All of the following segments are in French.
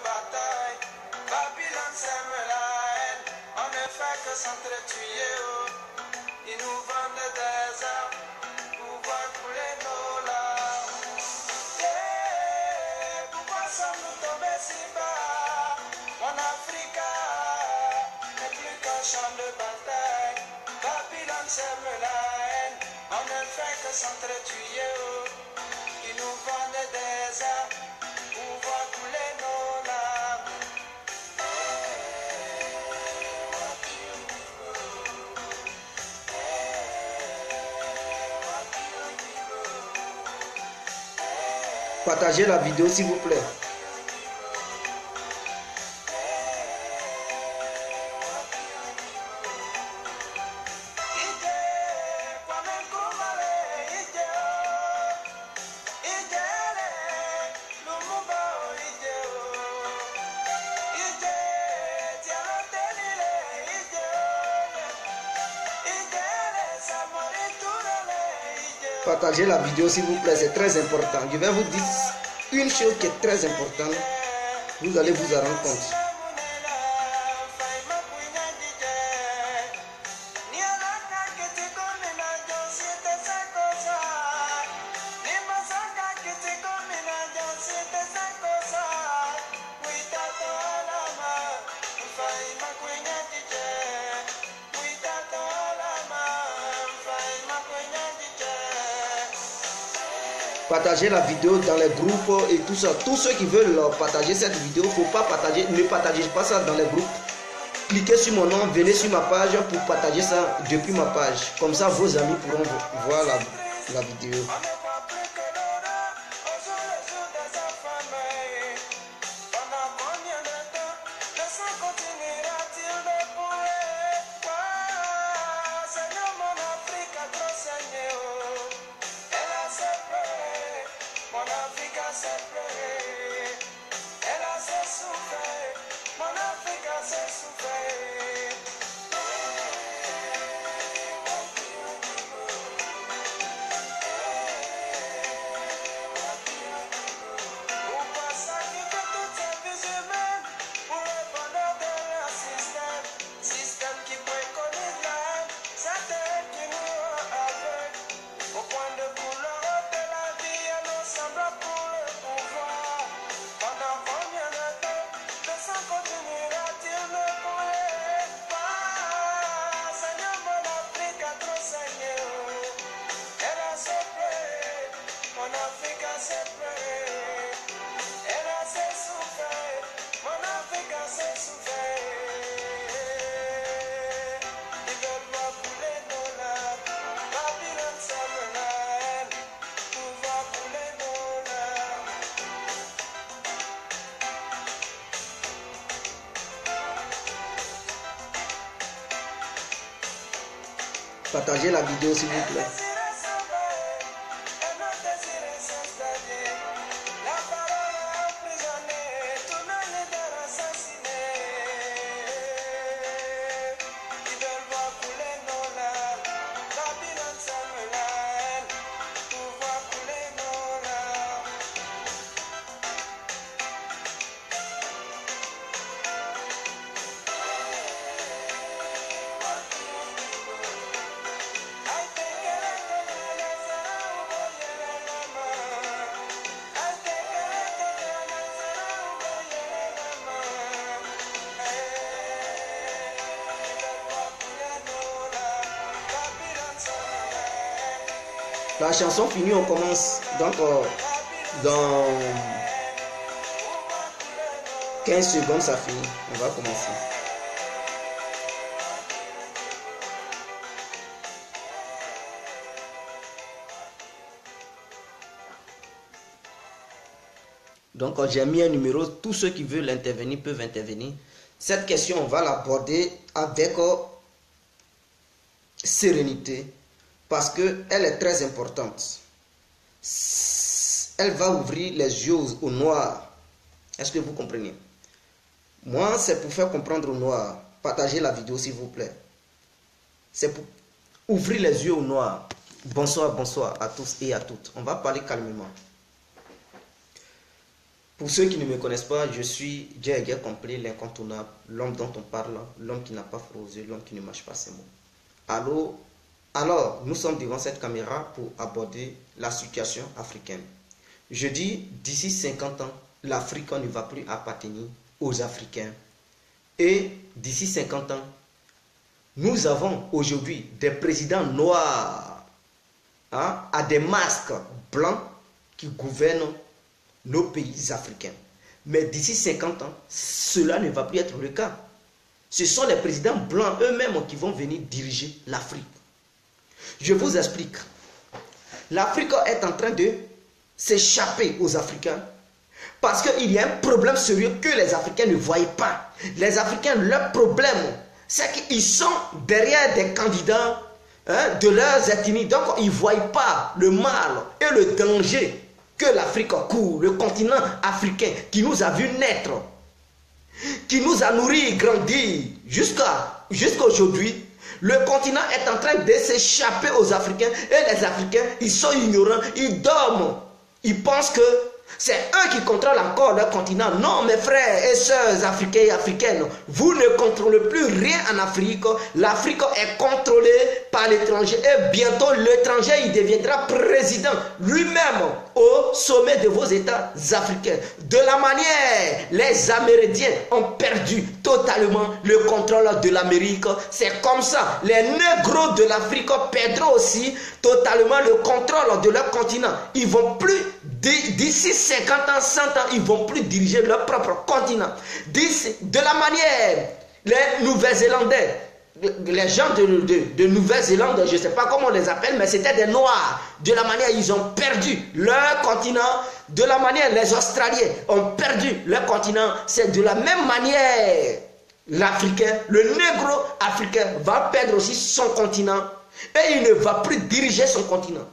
bataille. Babylone sème la haine, on ne fait que s'entretuer. Ils nous vendent des armes pour voir couler nos larmes. Yeah, pourquoi sommes-nous tombés si bas? Mon Africa n'est plus qu'un champ de bataille. Babylone sème la haine, on ne fait que s'entretuer. Ils nous vendent des armes pour voir couler nos larmes. Partagez la vidéo s'il vous plaît. Partagez la vidéo s'il vous plaît, c'est très important. Je vais vous dire une chose qui est très importante. Vous allez vous en rendre compte. Partagez la vidéo dans les groupes et tout ça. Tous ceux qui veulent partager cette vidéo, faut pas partager, ne partagez pas ça dans les groupes. Cliquez sur mon nom, venez sur ma page pour partager ça depuis ma page. Comme ça, vos amis pourront voir la vidéo. Partagez la vidéo s'il vous plaît. La chanson finie, on commence. Donc, dans 15 secondes, ça finit. On va commencer. Donc, j'ai mis un numéro. Tous ceux qui veulent intervenir peuvent intervenir. Cette question, on va l'aborder avec sérénité. Parce qu'elle est très importante. Elle va ouvrir les yeux au noir. Est-ce que vous comprenez? Moi, c'est pour faire comprendre au noir. Partagez la vidéo s'il vous plaît. C'est pour ouvrir les yeux au noir. Bonsoir, bonsoir à tous et à toutes. On va parler calmement. Pour ceux qui ne me connaissent pas, je suis Djegger complet, l'incontournable, l'homme dont on parle, l'homme qui n'a pas froid aux yeux, l'homme qui ne mâche pas ses mots. Alors, nous sommes devant cette caméra pour aborder la situation africaine. Je dis, d'ici 50 ans, l'Afrique ne va plus appartenir aux Africains. Et d'ici 50 ans, nous avons aujourd'hui des présidents noirs à des masques blancs qui gouvernent nos pays africains. Mais d'ici 50 ans, cela ne va plus être le cas. Ce sont les présidents blancs eux-mêmes qui vont venir diriger l'Afrique. Je vous explique. L'Afrique est en train de s'échapper aux Africains parce qu'il y a un problème sérieux que les Africains ne voient pas. Les Africains, leur problème, c'est qu'ils sont derrière des candidats de leurs ethnies. Donc, ils ne voient pas le mal et le danger que l'Afrique court, le continent africain qui nous a vu naître, qui nous a nourris, grandi jusqu'à aujourd'hui. Le continent est en train de s'échapper aux Africains et les Africains, ils sont ignorants, ils dorment. Ils pensent que c'est eux qui contrôlent encore leur continent. Non, mes frères et sœurs africains et africaines, vous ne contrôlez plus rien en Afrique. L'Afrique est contrôlée par l'étranger et bientôt l'étranger il deviendra président lui-même au sommet de vos États africains. De la manière, les Amérindiens ont perdu totalement le contrôle de l'Amérique. C'est comme ça, les négros de l'Afrique perdront aussi totalement le contrôle de leur continent. Ils vont plus, d'ici 50 ans, 100 ans, ils ne vont plus diriger leur propre continent. De la manière, les Nouvelle-Zélandais, les gens de Nouvelle-Zélande, je ne sais pas comment on les appelle, mais c'était des Noirs. De la manière, ils ont perdu leur continent. De la manière, les Australiens ont perdu leur continent. C'est de la même manière, l'Africain, le négro africain va perdre aussi son continent. Et il ne va plus diriger son continent.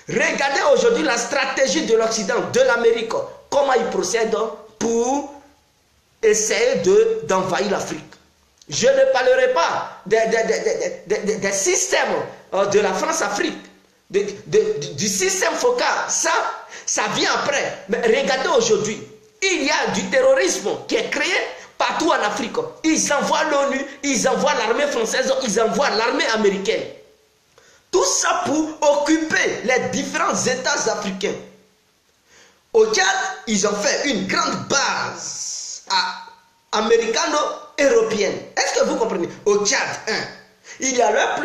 Regardez aujourd'hui la stratégie de l'Occident, de l'Amérique, comment ils procèdent pour essayer d'envahir l'Afrique. Je ne parlerai pas des systèmes de la France-Afrique, du système focal, ça vient après. Mais regardez aujourd'hui, il y a du terrorisme qui est créé partout en Afrique. Ils envoient l'ONU, ils envoient l'armée française, ils envoient l'armée américaine. Tout ça pour occuper les différents États africains. Au Tchad, ils ont fait une grande base américano-européenne. Est-ce que vous comprenez? Au Tchad, il y a leur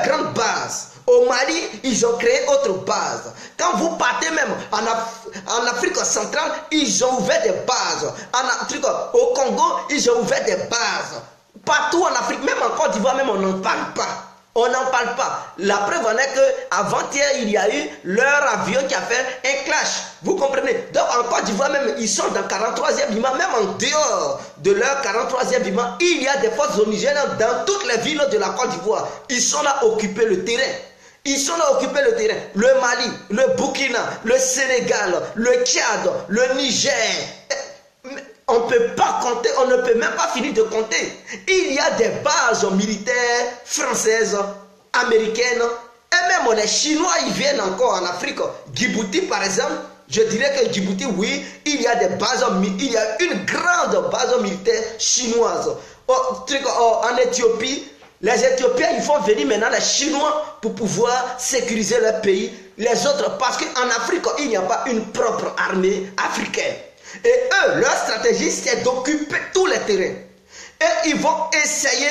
grande base. Au Mali, ils ont créé autre base. Quand vous partez même en Afrique centrale, ils ont ouvert des bases. Au Congo, ils ont ouvert des bases. Partout en Afrique, même en Côte d'Ivoire, même on n'en parle pas. On n'en parle pas. La preuve en est qu'avant-hier, il y a eu leur avion qui a fait un clash. Vous comprenez? Donc en Côte d'Ivoire même, ils sont dans 43e bâtiment. Même en dehors de leur 43e bâtiment, il y a des forces onusiennes dans toutes les villes de la Côte d'Ivoire. Ils sont là occuper le terrain. Ils sont là occuper le terrain. Le Mali, le Burkina, le Sénégal, le Tchad, le Niger. On ne peut pas compter, on ne peut même pas finir de compter. Il y a des bases militaires françaises, américaines, et même les Chinois, ils viennent encore en Afrique. Djibouti, par exemple, je dirais que Djibouti, oui, il y a des bases, il y a une grande base militaire chinoise. En Éthiopie, les Éthiopiens, ils font venir maintenant les Chinois pour pouvoir sécuriser leur pays. Les autres, parce qu'en Afrique, il n'y a pas une propre armée africaine. Et eux, leur stratégie, c'est d'occuper tous les terrains. Et ils vont essayer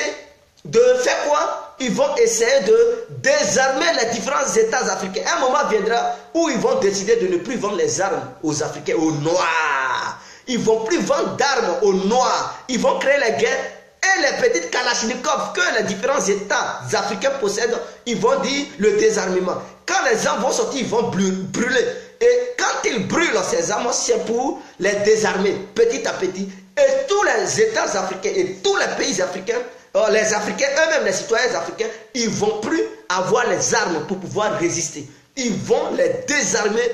de faire quoi? Ils vont essayer de désarmer les différents États africains. Un moment viendra où ils vont décider de ne plus vendre les armes aux Africains, aux Noirs. Ils ne vont plus vendre d'armes aux Noirs. Ils vont créer les guerres. Et les petites Kalachnikov que les différents États africains possèdent, ils vont dire le désarmement. Quand les armes vont sortir, ils vont brûler. Et quand ils brûlent ces armes, c'est pour les désarmer petit à petit. Et tous les États africains et tous les pays africains, les Africains eux-mêmes, les citoyens africains, ils ne vont plus avoir les armes pour pouvoir résister. Ils vont les désarmer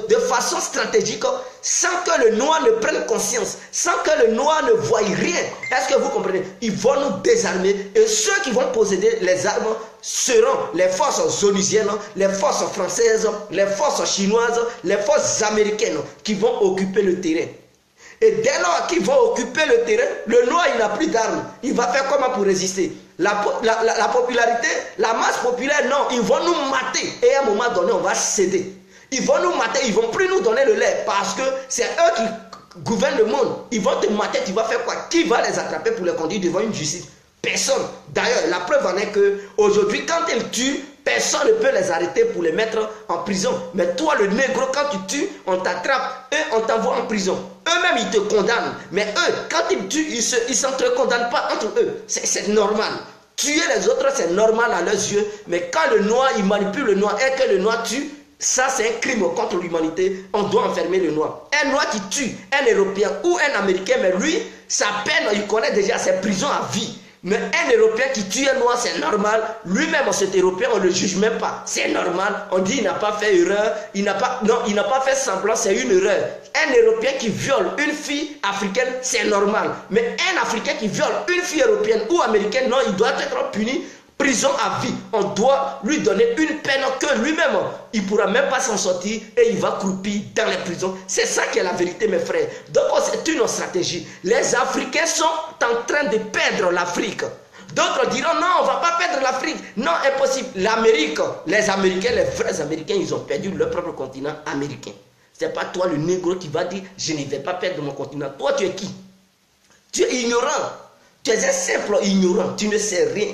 de façon stratégique. sans que le noir ne prenne conscience, sans que le noir ne voie rien. Est-ce que vous comprenez? Ils vont nous désarmer et ceux qui vont posséder les armes seront les forces onusiennes, les forces françaises, les forces chinoises, les forces américaines qui vont occuper le terrain. Et dès lors qu'ils vont occuper le terrain, le noir il n'a plus d'armes. Il va faire comment pour résister? La popularité, la masse populaire, non, ils vont nous mater. Et à un moment donné, on va céder. Ils vont nous mater, ils ne vont plus nous donner le lait parce que c'est eux qui gouvernent le monde. Ils vont te mater, tu vas faire quoi? Qui va les attraper pour les conduire devant une justice? Personne. D'ailleurs, la preuve en est qu'aujourd'hui, quand ils tuent, personne ne peut les arrêter pour les mettre en prison. Mais toi, le négro, quand tu tues, on t'attrape et on t'envoie en prison. Eux-mêmes, ils te condamnent. Mais eux, quand ils tuent, ils ne s'entre-condamnent pas entre eux. C'est normal. Tuer les autres, c'est normal à leurs yeux. Mais quand le noir, il manipule le noir et que le noir tue, ça, c'est un crime contre l'humanité. On doit enfermer le noir. Un noir qui tue un Européen ou un Américain, mais lui, sa peine, il connaît déjà ses prisons à vie. Mais un Européen qui tue un noir, c'est normal. Lui-même, cet Européen, on ne le juge même pas. C'est normal. On dit qu'il n'a pas fait erreur. Il n'a pas fait semblant, c'est une erreur. Un Européen qui viole une fille africaine, c'est normal. Mais un Africain qui viole une fille européenne ou américaine, non, il doit être puni. Prison à vie. On doit lui donner une peine que lui-même, il ne pourra même pas s'en sortir et il va croupir dans les prisons. C'est ça qui est la vérité, mes frères. Donc, c'est une stratégie. Les Africains sont en train de perdre l'Afrique. D'autres diront, non, on ne va pas perdre l'Afrique. Non, impossible. L'Amérique, les Américains, les vrais Américains, ils ont perdu leur propre continent américain. Ce n'est pas toi, le négro, qui va dire, je ne vais pas perdre mon continent. Toi, tu es qui? Tu es ignorant. Tu es un simple ignorant, tu ne sais rien.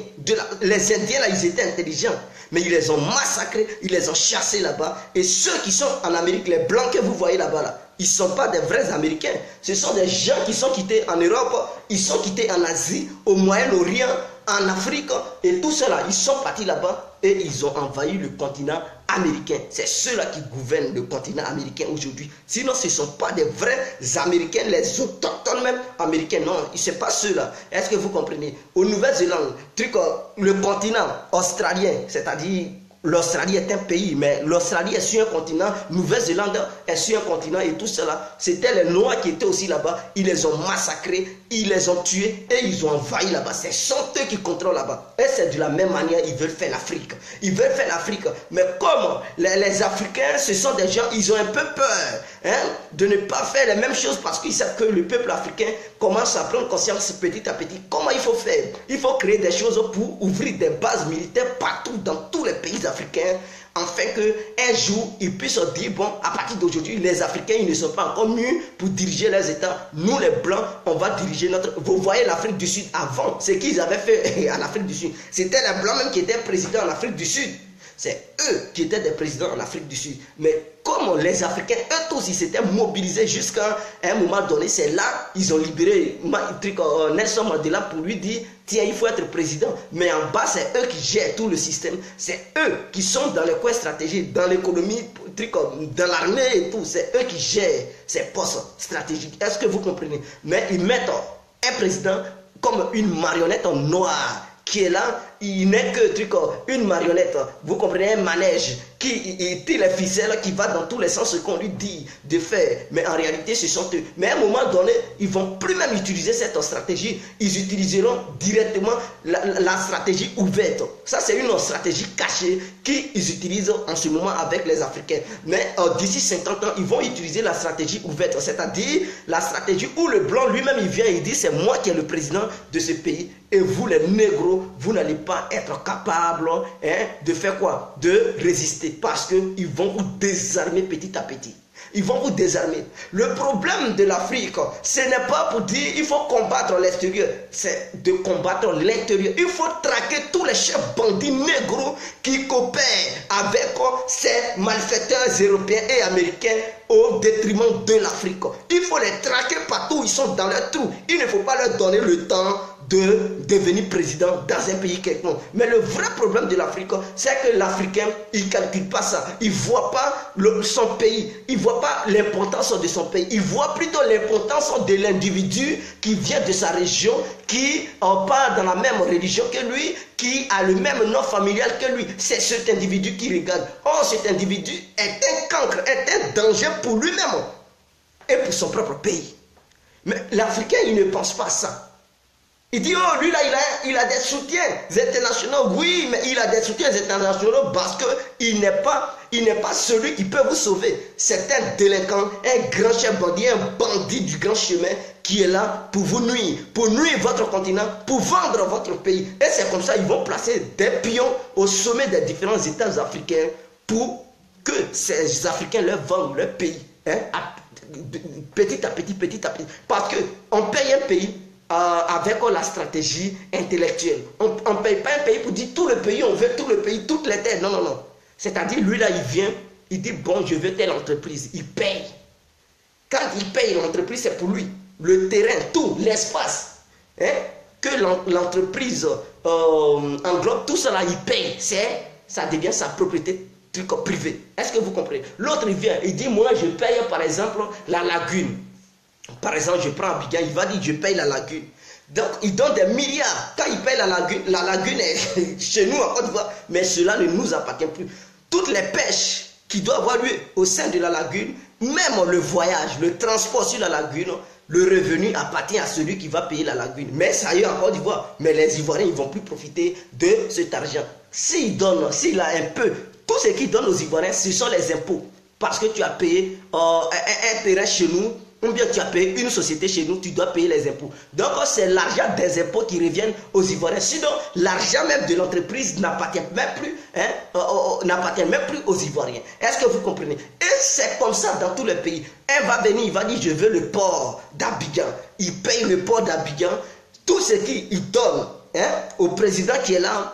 Les Indiens, là, ils étaient intelligents. Mais ils les ont massacrés, ils les ont chassés là-bas. Et ceux qui sont en Amérique, les blancs que vous voyez là-bas, là, ils ne sont pas des vrais Américains. Ce sont des gens qui sont quittés en Europe, ils sont quittés en Asie, au Moyen-Orient, en Afrique. Et tout cela, ils sont partis là-bas et ils ont envahi le continent américain. C'est ceux-là qui gouvernent le continent américain aujourd'hui. Sinon, ce ne sont pas des vrais Américains, les autochtones même américains. Non, ce n'est pas ceux-là. Est-ce que vous comprenez? Au Nouvelle-Zélande, le continent australien, c'est-à-dire l'Australie est un pays, mais l'Australie est sur un continent, Nouvelle-Zélande est sur un continent et tout cela, c'était les Noirs qui étaient aussi là-bas. Ils les ont massacrés, ils les ont tués et ils ont envahi là-bas. Ce sont eux qui contrôlent là-bas. Et c'est de la même manière, ils veulent faire l'Afrique. Ils veulent faire l'Afrique. Mais comme les Africains, ce sont des gens, ils ont un peu peur de ne pas faire les mêmes choses parce qu'ils savent que le peuple africain commence à prendre conscience petit à petit. Comment il faut faire? Il faut créer des choses pour ouvrir des bases militaires partout dans tous les pays africains, afin qu'un jour ils puissent dire, bon, à partir d'aujourd'hui, les Africains, ils ne sont pas encore mûrs pour diriger leurs États. Nous, les Blancs, on va diriger notre... Vous voyez l'Afrique du Sud avant, ce qu'ils avaient fait en Afrique du Sud. C'était les Blancs même qui étaient présidents en Afrique du Sud. C'est eux qui étaient des présidents en Afrique du Sud. Mais comme les Africains, eux tous, ils s'étaient mobilisés jusqu'à un moment donné, c'est là ils ont libéré Nelson Mandela pour lui dire, tiens, il faut être président. Mais en bas, c'est eux qui gèrent tout le système. C'est eux qui sont dans les coins stratégiques, dans l'économie, dans l'armée et tout. C'est eux qui gèrent ces postes stratégiques. Est-ce que vous comprenez? Mais ils mettent un président comme une marionnette en noir qui est là. Il n'est que une marionnette, vous comprenez, un manège qui tire les ficelles, qui va dans tous les sens ce qu'on lui dit de faire. Mais en réalité, ce sont eux. Mais à un moment donné, ils ne vont plus même utiliser cette stratégie. Ils utiliseront directement la stratégie ouverte. Ça, c'est une stratégie cachée qu'ils utilisent en ce moment avec les Africains. Mais d'ici 50 ans, ils vont utiliser la stratégie ouverte. C'est-à-dire la stratégie où le blanc lui-même, il vient et il dit, c'est moi qui est le président de ce pays. Et vous, les négros, vous n'allez pas être capable de faire quoi? De résister, parce qu'ils vont vous désarmer petit à petit. Ils vont vous désarmer. Le problème de l'Afrique, ce n'est pas pour dire il faut combattre l'extérieur, c'est de combattre l'intérieur. Il faut traquer tous les chefs bandits négros qui coopèrent avec ces malfaiteurs européens et américains au détriment de l'Afrique. Il faut les traquer partout, ils sont dans leur trou. Il ne faut pas leur donner le temps de devenir président dans un pays quelconque. Mais le vrai problème de l'Afrique, c'est que l'Africain, il ne calcule pas ça. Il ne voit pas son pays. Il ne voit pas l'importance de son pays. Il voit plutôt l'importance de l'individu qui vient de sa région, qui part dans la même religion que lui, qui a le même nom familial que lui. C'est cet individu qui regarde. Or, cet individu est un cancre, est un danger pour lui-même. et pour son propre pays. Mais l'Africain, il ne pense pas à ça. Il dit, oh, lui là, il a des soutiens internationaux. Oui, mais il a des soutiens internationaux parce qu'il n'est pas celui qui peut vous sauver. C'est un délinquant, un grand chef bandit, un bandit du grand chemin qui est là pour vous nuire, pour nuire votre continent, pour vendre votre pays. Et c'est comme ça qu'ils vont placer des pions au sommet des différents États africains pour que ces Africains leur vendent leur pays. Hein, petit à petit, petit à petit. Parce qu'on paye un pays avec la stratégie intellectuelle. On ne paye pas un pays pour dire tout le pays, on veut tout le pays, toutes les terres. Non, non, non. C'est-à-dire, lui là, il vient, il dit, bon, je veux telle entreprise. Il paye. Quand il paye l'entreprise, c'est pour lui. Le terrain, tout, l'espace. Hein, que l'entreprise englobe, tout cela, il paye. Ça devient sa propriété privée. Est-ce que vous comprenez? L'autre, il vient, il dit, moi, je paye, par exemple, la lagune. Par exemple, je prends Abidjan, il va dire je paye la lagune. Donc, il donne des milliards. Quand il paye la lagune est chez nous en Côte d'Ivoire, mais cela ne nous appartient plus. Toutes les pêches qui doivent avoir lieu au sein de la lagune, même le voyage, le transport sur la lagune, le revenu appartient à celui qui va payer la lagune. Mais ça y est en Côte d'Ivoire. Mais les Ivoiriens, ils ne vont plus profiter de cet argent. S'il a un peu, tout ce qu'il donne aux Ivoiriens, ce sont les impôts. Parce que tu as payé un terrain chez nous, ou bien tu as payé une société chez nous, tu dois payer les impôts. Donc c'est l'argent des impôts qui reviennent aux Ivoiriens. Sinon, l'argent même de l'entreprise n'appartient même plus, aux Ivoiriens. Est-ce que vous comprenez? Et c'est comme ça dans tous les pays. Un va venir, il va dire je veux le port d'Abidjan. Il paye le port d'Abidjan. Tout ce qu'il donne au président qui est là,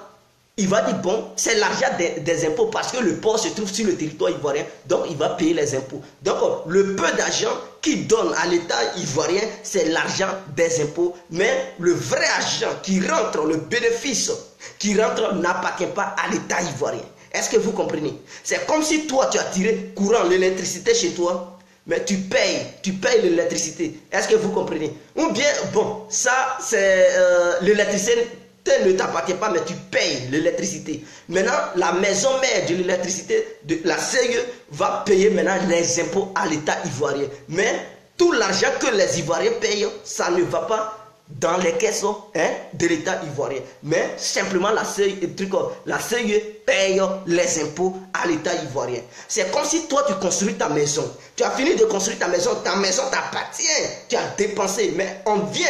il va dire, bon, c'est l'argent des impôts parce que le port se trouve sur le territoire ivoirien, donc il va payer les impôts. Donc, le peu d'argent qu'il donne à l'État ivoirien, c'est l'argent des impôts. Mais le vrai argent qui rentre, le bénéfice qui rentre n'appartient pas à l'État ivoirien. Est-ce que vous comprenez? C'est comme si toi, tu as tiré courant, l'électricité chez toi, mais tu payes l'électricité. Est-ce que vous comprenez? Ou bien, bon, ça, c'est l'électricité ne t'appartient pas, mais tu payes l'électricité. Maintenant, la maison mère de l'électricité, de la CEE, va payer maintenant les impôts à l'État ivoirien. Mais tout l'argent que les Ivoiriens payent, ça ne va pas dans les caisses de l'État ivoirien. Mais simplement la CEE paye les impôts à l'État ivoirien. C'est comme si toi, tu construis ta maison. Tu as fini de construire ta maison t'appartient. Tu as dépensé. Mais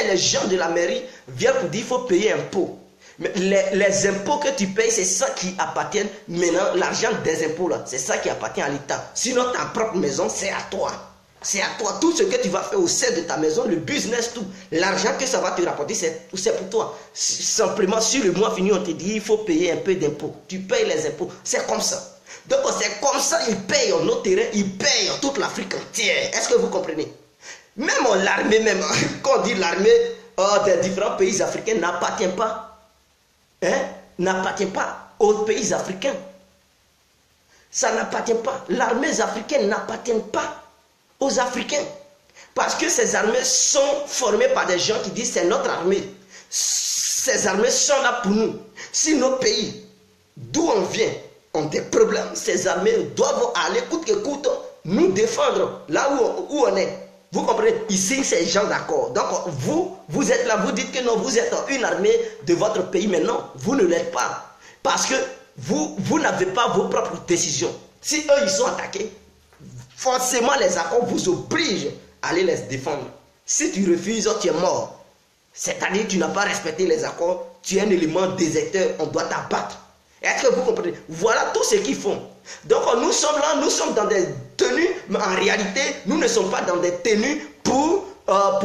les gens de la mairie viennent pour dire qu'il faut payer un impôt. Mais les impôts que tu payes, c'est ça qui appartient maintenant, l'argent des impôts là, c'est ça qui appartient à l'État. Sinon ta propre maison, c'est à toi. C'est à toi. Tout ce que tu vas faire au sein de ta maison, le business, tout, l'argent que ça va te rapporter, c'est pour toi. Simplement, sur le mois fini, on te dit, il faut payer un peu d'impôts. Tu payes les impôts. C'est comme ça. Donc c'est comme ça, ils payent nos terrains, ils payent toute l'Afrique entière. Est-ce que vous comprenez? Même l'armée, quand on dit l'armée des différents pays africains n'appartient pas. N'appartient pas aux pays africains. Ça n'appartient pas. L'armée africaine n'appartient pas aux Africains. Parce que ces armées sont formées par des gens qui disent c'est notre armée. Ces armées sont là pour nous. Si nos pays, d'où on vient, ont des problèmes, ces armées doivent aller coûte que coûte nous défendre là où on est. Vous comprenez? Ici, c'est gens d'accord. Donc, vous êtes là, vous dites que non, vous êtes une armée de votre pays, mais non, vous ne l'êtes pas. Parce que vous n'avez pas vos propres décisions. Si eux, ils sont attaqués, forcément, les accords vous obligent à aller les défendre. Si tu refuses, tu es mort. C'est-à-dire que tu n'as pas respecté les accords, tu es un élément déserteur, on doit t'abattre. Est-ce que vous comprenez? Voilà tout ce qu'ils font. Donc nous sommes là, nous sommes dans des tenues, mais en réalité, nous ne sommes pas dans des tenues pour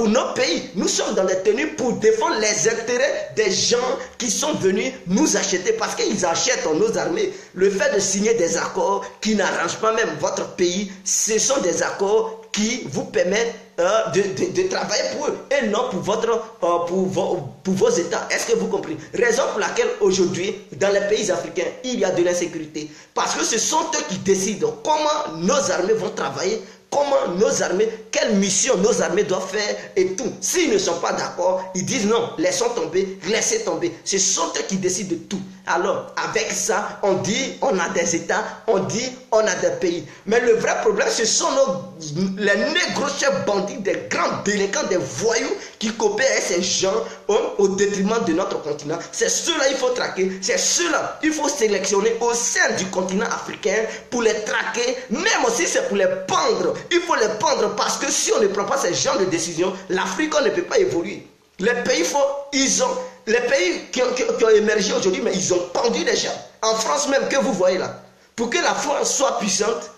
notre pays. Nous sommes dans des tenues pour défendre les intérêts des gens qui sont venus nous acheter parce qu'ils achètent nos armées. Le fait de signer des accords qui n'arrangent pas même votre pays, ce sont des accords qui vous permettent de travailler pour eux et non pour vos États. Est-ce que vous comprenez? Raison pour laquelle aujourd'hui, dans les pays africains, il y a de l'insécurité. Parce que ce sont eux qui décident comment nos armées vont travailler, comment nos armées, quelle mission nos armées doivent faire et tout. S'ils ne sont pas d'accord, ils disent non, laissons tomber, laissez tomber. Ce sont eux qui décident de tout. Alors, avec ça, on dit on a des États, on dit on a des pays. Mais le vrai problème, ce sont les négros chefs bandits, des grands délinquants, des voyous qui coopèrent avec ces gens au détriment de notre continent. C'est ceux-là qu'il faut traquer, c'est ceux-là qu'il faut sélectionner au sein du continent africain pour les traquer, même aussi c'est pour les pendre. Il faut les pendre parce que si on ne prend pas ces genres de décisions, l'Afrique ne peut pas évoluer. Les pays, les pays qui ont émergé aujourd'hui, mais ils ont pendu les gens. En France même, que vous voyez là. Pour que la France soit puissante,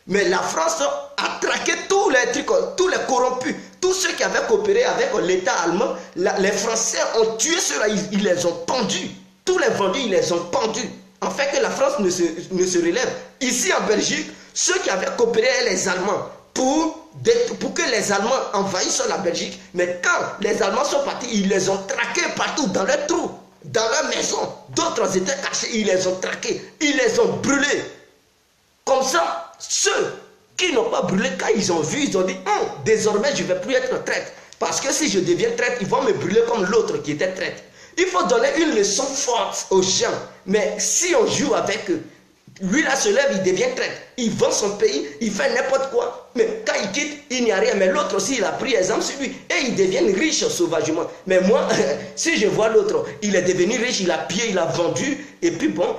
mais la France a traqué tous les trucs, tous les corrompus, tous ceux qui avaient coopéré avec l'État allemand. Les Français ont tué ceux-là, ils les ont pendus. Tous les vendus, ils les ont pendus. En fait que la France ne se relève. Ici en Belgique, ceux qui avaient coopéré avec les Allemands, pour que les Allemands envahissent la Belgique. Mais quand les Allemands sont partis, ils les ont traqués partout, dans leurs trous, dans leurs maisons. D'autres étaient cachés, ils les ont traqués, ils les ont brûlés. Comme ça, ceux qui n'ont pas brûlé, quand ils ont vu, ils ont dit, désormais je ne vais plus être traître. Parce que si je deviens traître, ils vont me brûler comme l'autre qui était traître. Il faut donner une leçon forte aux gens. Mais si on joue avec eux, lui là se lève, il devient traître. Il vend son pays, il fait n'importe quoi. Mais quand il quitte, il n'y a rien. Mais l'autre aussi, il a pris exemple sur lui. Et il devient riche sauvagement. Mais moi, si je vois l'autre, il est devenu riche, il a pillé, il a vendu. Et puis bon,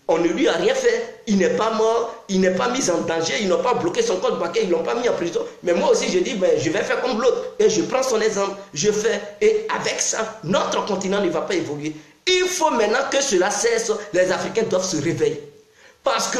on ne lui a rien fait. Il n'est pas mort, il n'est pas mis en danger, ils n'ont pas bloqué son compte bancaire, ils ne l'ont pas mis en prison. Mais moi aussi, je dis, je vais faire comme l'autre. Et je prends son exemple, je fais. Et avec ça, notre continent ne va pas évoluer. Il faut maintenant que cela cesse. Les Africains doivent se réveiller. Parce que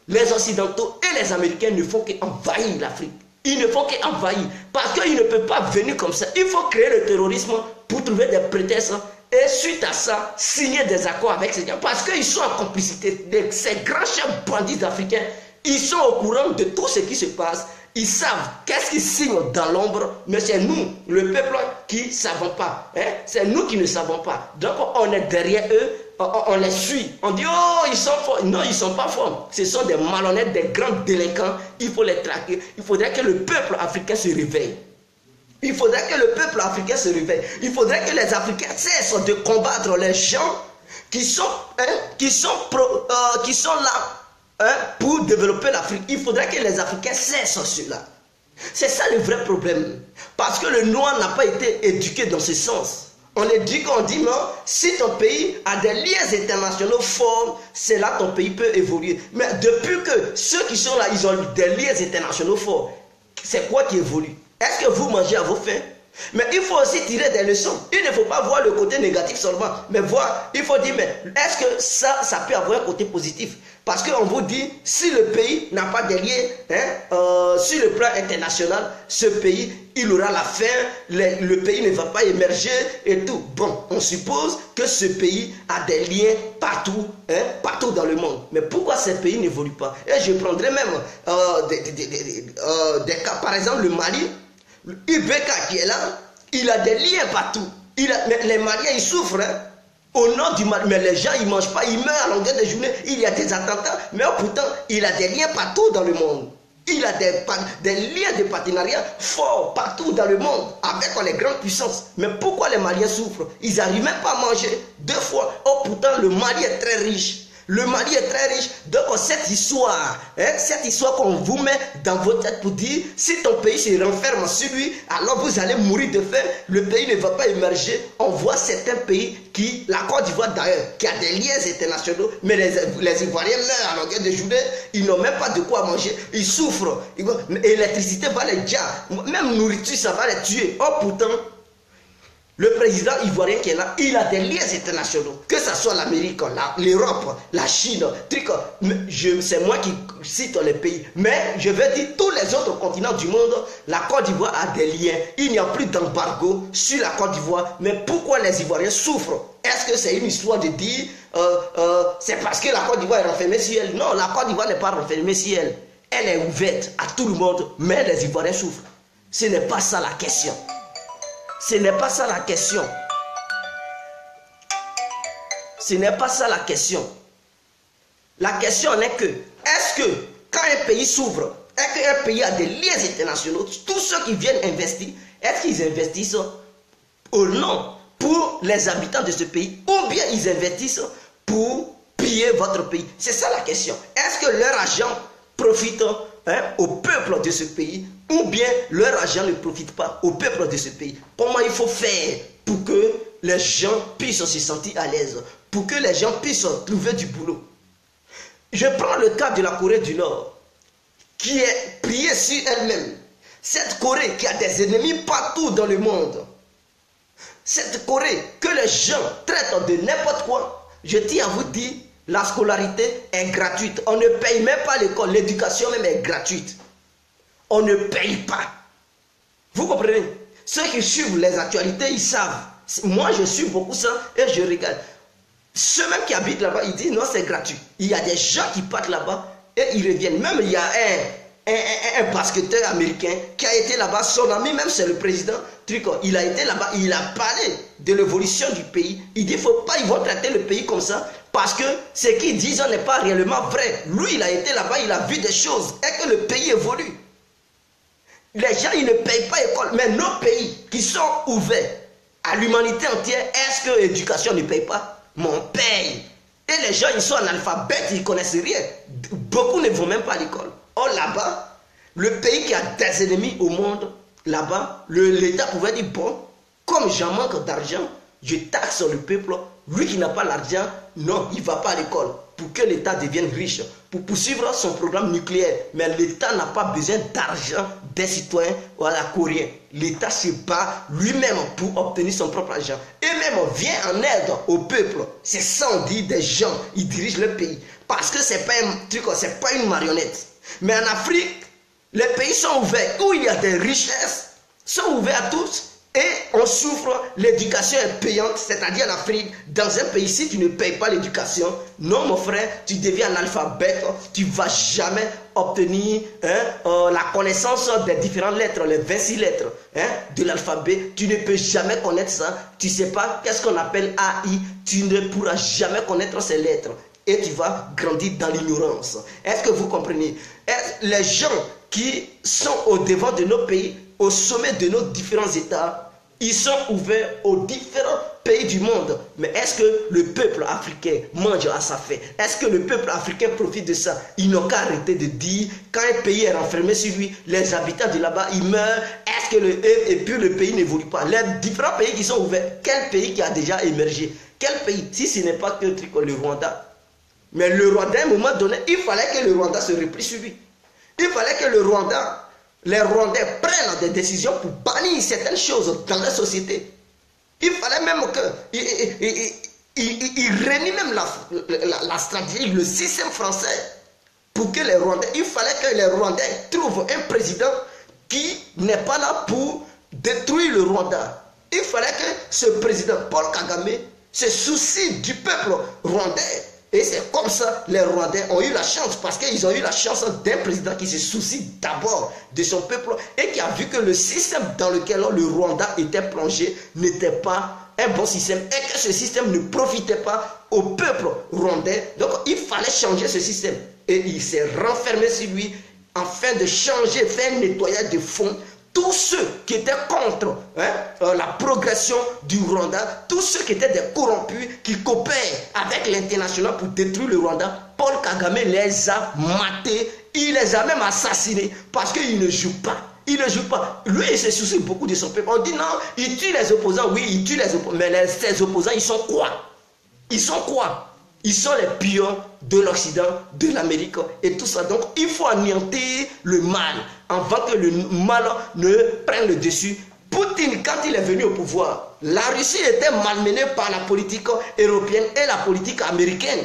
les Occidentaux et les Américains ne font qu'envahir l'Afrique. Ils ne font qu'envahir. Parce qu'ils ne peuvent pas venir comme ça. Il faut créer le terrorisme pour trouver des prétextes. Et suite à ça, signer des accords avec ces gens. Parce qu'ils sont en complicité. Ces grands chefs bandits africains, ils sont au courant de tout ce qui se passe. Ils savent qu'est-ce qu'ils signent dans l'ombre. Mais c'est nous, le peuple, qui ne savons pas. C'est nous qui ne savons pas. Donc on est derrière eux. On les suit, on dit oh ils sont forts, non ils ne sont pas forts, ce sont des malhonnêtes, des grands délinquants, il faut les traquer, il faudrait que le peuple africain se réveille, il faudrait que le peuple africain se réveille, il faudrait que les Africains cessent de combattre les gens qui sont là pour développer l'Afrique, il faudrait que les Africains cessent cela, c'est ça le vrai problème, parce que le noir n'a pas été éduqué dans ce sens. On dit, non, si ton pays a des liens internationaux forts, c'est là que ton pays peut évoluer. Mais depuis que ceux qui sont là, ils ont des liens internationaux forts, c'est quoi qui évolue? Est-ce que vous mangez à vos faim? Mais il faut aussi tirer des leçons. Il ne faut pas voir le côté négatif seulement, mais voir, il faut dire, mais est-ce que ça peut avoir un côté positif? Parce qu'on vous dit, si le pays n'a pas de liens sur le plan international, ce pays, il aura la faim, le pays ne va pas émerger et tout. Bon, on suppose que ce pays a des liens partout, partout dans le monde. Mais pourquoi ces pays n'évoluent pas? Et je prendrai même des cas, par exemple le Mali, Ibeka qui est là, il a des liens partout. Les Maliens, ils souffrent, au nord du Mali, mais les gens, ils ne mangent pas, ils meurent à longueur de journée. Il y a des attentats, mais pourtant, il a des liens partout dans le monde. Il a des liens de partenariat forts partout dans le monde avec les grandes puissances. Mais pourquoi les Maliens souffrent? Ils n'arrivent même pas à manger 2 fois. Oh, pourtant, le Mali est très riche. Le Mali est très riche. Donc, cette histoire qu'on vous met dans votre tête pour dire, si ton pays se renferme sur lui, alors vous allez mourir de faim, le pays ne va pas émerger. On voit certains pays qui, la Côte d'Ivoire d'ailleurs, qui a des liens internationaux, mais les Ivoiriens meurent à longueur de journée, ils n'ont même pas de quoi manger, ils souffrent. L'électricité va les dire, même nourriture, ça va les tuer. Oh, pourtant, le président ivoirien qui est là, il a des liens internationaux, que ce soit l'Amérique, l'Europe, la Chine, c'est moi qui cite les pays, mais je vais dire tous les autres continents du monde, la Côte d'Ivoire a des liens, il n'y a plus d'embargo sur la Côte d'Ivoire, mais pourquoi les Ivoiriens souffrent? Est-ce que c'est une histoire de dire, c'est parce que la Côte d'Ivoire est renfermée sur elle? Non, la Côte d'Ivoire n'est pas renfermée sur elle, elle est ouverte à tout le monde, mais les Ivoiriens souffrent. Ce n'est pas ça la question. Ce n'est pas ça la question. Ce n'est pas ça la question. La question n'est que, est-ce que quand un pays s'ouvre, est-ce qu'un pays a des liens internationaux, tous ceux qui viennent investir, est-ce qu'ils investissent au nom pour les habitants de ce pays, ou bien ils investissent pour piller votre pays? C'est ça la question. Est-ce que leur argent profite au peuple de ce pays ou bien leur argent ne profite pas au peuple de ce pays? Comment il faut faire pour que les gens puissent se sentir à l'aise, pour que les gens puissent trouver du boulot? Je prends le cas de la Corée du Nord, qui est pliée sur elle-même. Cette Corée qui a des ennemis partout dans le monde. Cette Corée que les gens traitent de n'importe quoi. Je tiens à vous dire, la scolarité est gratuite. On ne paye même pas l'école. L'éducation même est gratuite. On ne paye pas. Vous comprenez? Ceux qui suivent les actualités, ils savent. Moi, je suis beaucoup ça et je regarde. Ceux même qui habitent là-bas, ils disent non, c'est gratuit. Il y a des gens qui partent là-bas et ils reviennent. Même il y a un basketteur américain qui a été là-bas. Son ami même, c'est le président Tricot. Il a été là-bas, il a parlé de l'évolution du pays. Il dit, faut pas, ils vont traiter le pays comme ça. Parce que ce qu'ils disent n'est pas réellement vrai. Lui, il a été là-bas, il a vu des choses. Et que le pays évolue. Les gens, ils ne payent pas l'école. Mais nos pays qui sont ouverts à l'humanité entière, est-ce que l'éducation ne paye pas? Mon paye. Et les gens, ils sont analphabètes, ils ne connaissent rien. Beaucoup ne vont même pas à l'école. Or là-bas, le pays qui a des ennemis au monde, là-bas, l'État pouvait dire, bon, comme j'en manque d'argent, je taxe le peuple. Lui qui n'a pas l'argent, non, il ne va pas à l'école. Pour que l'État devienne riche, pour poursuivre son programme nucléaire. Mais l'État n'a pas besoin d'argent des citoyens coréens. L'État se bat lui-même pour obtenir son propre argent. Et même vient en aide au peuple. C'est sans dire des gens, ils dirigent le pays. Parce que ce n'est pas un truc, c'est pas une marionnette. Mais en Afrique, les pays sont ouverts, où il y a des richesses, sont ouverts à tous. Et on souffre, l'éducation est payante, c'est-à-dire en Afrique, dans un pays, si tu ne payes pas l'éducation, non mon frère, tu deviens analphabète, tu ne vas jamais obtenir la connaissance des différentes lettres, les 26 lettres de l'alphabet. Tu ne peux jamais connaître ça, tu ne sais pas qu'est-ce qu'on appelle AI, tu ne pourras jamais connaître ces lettres. Et tu vas grandir dans l'ignorance. Est-ce que vous comprenez? Les gens qui sont au devant de nos pays, au sommet de nos différents États, ils sont ouverts aux différents pays du monde. Mais est-ce que le peuple africain mange à sa faim? Est-ce que le peuple africain profite de ça? Ils n'ont qu'à arrêter de dire, quand un pays est renfermé sur lui, les habitants de là-bas, ils meurent. Est-ce que et puis le pays n'évolue pas? Les différents pays qui sont ouverts, quel pays qui a déjà émergé? Quel pays? Si ce n'est pas que le Rwanda. Mais le Rwanda, à un moment donné, il fallait que le Rwanda se replie sur lui. Il fallait que le Rwanda, les Rwandais prennent des décisions pour bannir certaines choses dans la société. Il fallait même qu'ils renient même la stratégie, le système français, pour que les Rwandais, il fallait que les Rwandais trouvent un président qui n'est pas là pour détruire le Rwanda. Il fallait que ce président, Paul Kagame, se soucie du peuple rwandais. Et c'est comme ça les Rwandais ont eu la chance, parce qu'ils ont eu la chance d'un président qui se soucie d'abord de son peuple et qui a vu que le système dans lequel le Rwanda était plongé n'était pas un bon système et que ce système ne profitait pas au peuple rwandais. Donc il fallait changer ce système. Et il s'est renfermé sur lui afin de changer, faire un nettoyage de fond. Tous ceux qui étaient contre la progression du Rwanda, tous ceux qui étaient des corrompus, qui coopèrent avec l'international pour détruire le Rwanda, Paul Kagame les a matés, il les a même assassinés parce qu'il ne joue pas. Il ne joue pas. Lui, il se soucie beaucoup de son peuple. On dit non, il tue les opposants. Oui, il tue les opposants. Mais ces opposants, ils sont quoi? Ils sont quoi? Ils sont les pions de l'Occident, de l'Amérique et tout ça. Donc, il faut anéantir le mal avant que le mal ne prenne le dessus. Poutine, quand il est venu au pouvoir, la Russie était malmenée par la politique européenne et la politique américaine.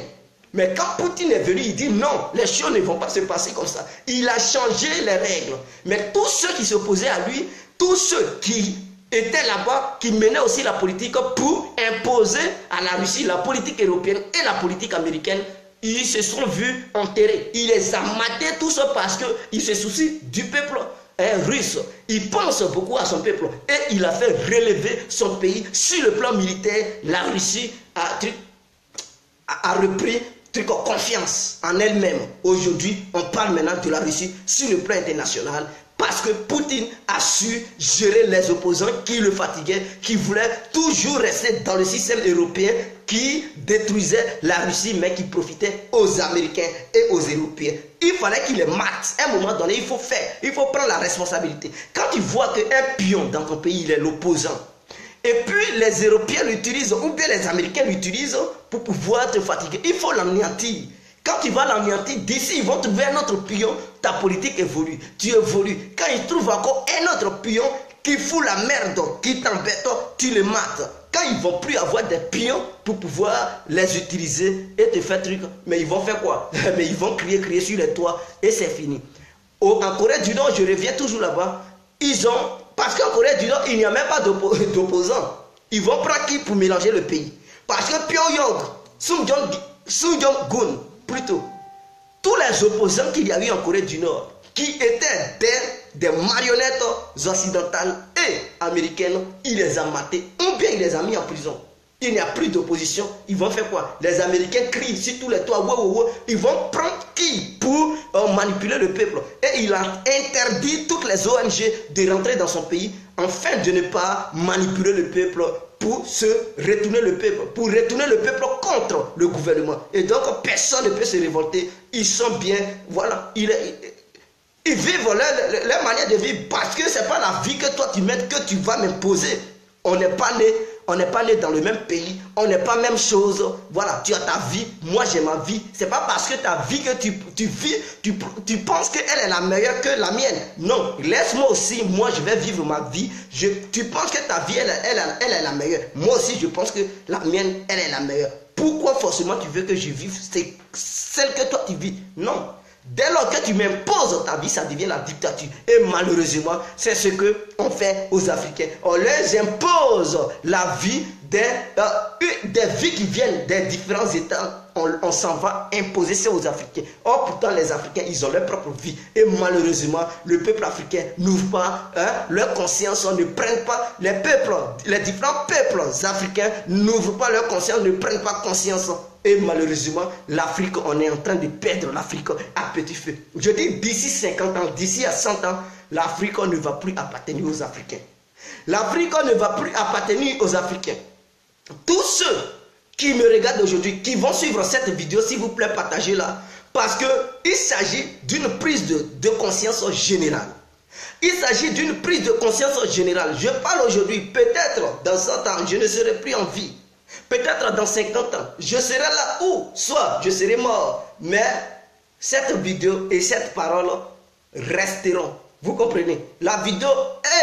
Mais quand Poutine est venu, il dit non, les choses ne vont pas se passer comme ça. Il a changé les règles. Mais tous ceux qui s'opposaient à lui, tous ceux qui étaient là-bas, qui menaient aussi la politique pour imposer à la Russie la politique européenne et la politique américaine, ils se sont vus enterrés. Il les a matés tous parce qu'il se soucie du peuple russe. Il pense beaucoup à son peuple et il a fait relever son pays sur le plan militaire. La Russie a repris confiance en elle-même. Aujourd'hui, on parle maintenant de la Russie sur le plan international. Parce que Poutine a su gérer les opposants qui le fatiguaient, qui voulaient toujours rester dans le système européen, qui détruisait la Russie, mais qui profitait aux Américains et aux Européens. Il fallait qu'il les mate. À un moment donné, il faut faire, il faut prendre la responsabilité. Quand tu vois qu'un pion dans ton pays, il est l'opposant, et puis les Européens l'utilisent, ou bien les Américains l'utilisent pour pouvoir te fatiguer, il faut l'anéantir. Quand tu vas l'anéantir, d'ici, ils vont trouver un autre pion, ta politique évolue, tu évolues. Quand ils trouvent encore un autre pion qui fout la merde, qui t'embête, tu le mates. Quand ils ne vont plus avoir des pions pour pouvoir les utiliser et te faire truc, mais ils vont faire quoi? Mais ils vont crier sur les toits et c'est fini. En Corée du Nord, je reviens toujours là-bas, parce qu'en Corée du Nord, il n'y a même pas d'opposants. Ils vont prendre qui pour mélanger le pays? Parce que Pyongyang, Sung Jong-un, plutôt, tous les opposants qu'il y a eu en Corée du Nord, qui étaient des marionnettes occidentales et américaines, il les a matés, ou bien il les a mis en prison. Il n'y a plus d'opposition. Ils vont faire quoi? Les Américains crient sur tous les toits. Ils vont prendre qui pour manipuler le peuple? Et il a interdit toutes les ONG de rentrer dans son pays afin de ne pas manipuler le peuple pour retourner le peuple contre le gouvernement. Et donc personne ne peut se révolter. Ils sont bien, voilà, ils vivent leur manière de vivre, parce que ce n'est pas la vie que toi tu mets que tu vas m'imposer. On n'est pas né dans le même pays, on n'est pas même chose. Voilà, tu as ta vie, moi j'ai ma vie. C'est pas parce que ta vie que tu vis, tu penses qu'elle est la meilleure que la mienne. Non, laisse-moi aussi, moi je vais vivre ma vie. Tu penses que ta vie, elle est la meilleure. Moi aussi je pense que la mienne, elle est la meilleure. Pourquoi forcément tu veux que je vive celle que toi tu vis? Non. Dès lors que tu m'imposes ta vie, ça devient la dictature. Et malheureusement, c'est ce qu'on fait aux Africains. On leur impose la vie des vies qui viennent des différents États. On s'en va imposer ça aux Africains. Or, pourtant, les Africains, ils ont leur propre vie. Et malheureusement, le peuple africain n'ouvre pas leur conscience, ne prennent pas les différents peuples africains n'ouvrent pas leur conscience, ne prennent pas conscience. Et malheureusement, l'Afrique, on est en train de perdre l'Afrique à petit feu. Je dis d'ici 50 ans, d'ici à 100 ans, l'Afrique ne va plus appartenir aux Africains. L'Afrique ne va plus appartenir aux Africains. Tous ceux qui me regardent aujourd'hui, qui vont suivre cette vidéo, s'il vous plaît, partagez-la. Parce qu'il s'agit d'une prise de conscience générale. Il s'agit d'une prise de conscience générale. Je parle aujourd'hui, peut-être dans 100 ans, je ne serai plus en vie. Peut-être dans 50 ans, je serai là où, soit je serai mort. Mais cette vidéo et cette parole resteront. Vous comprenez? La vidéo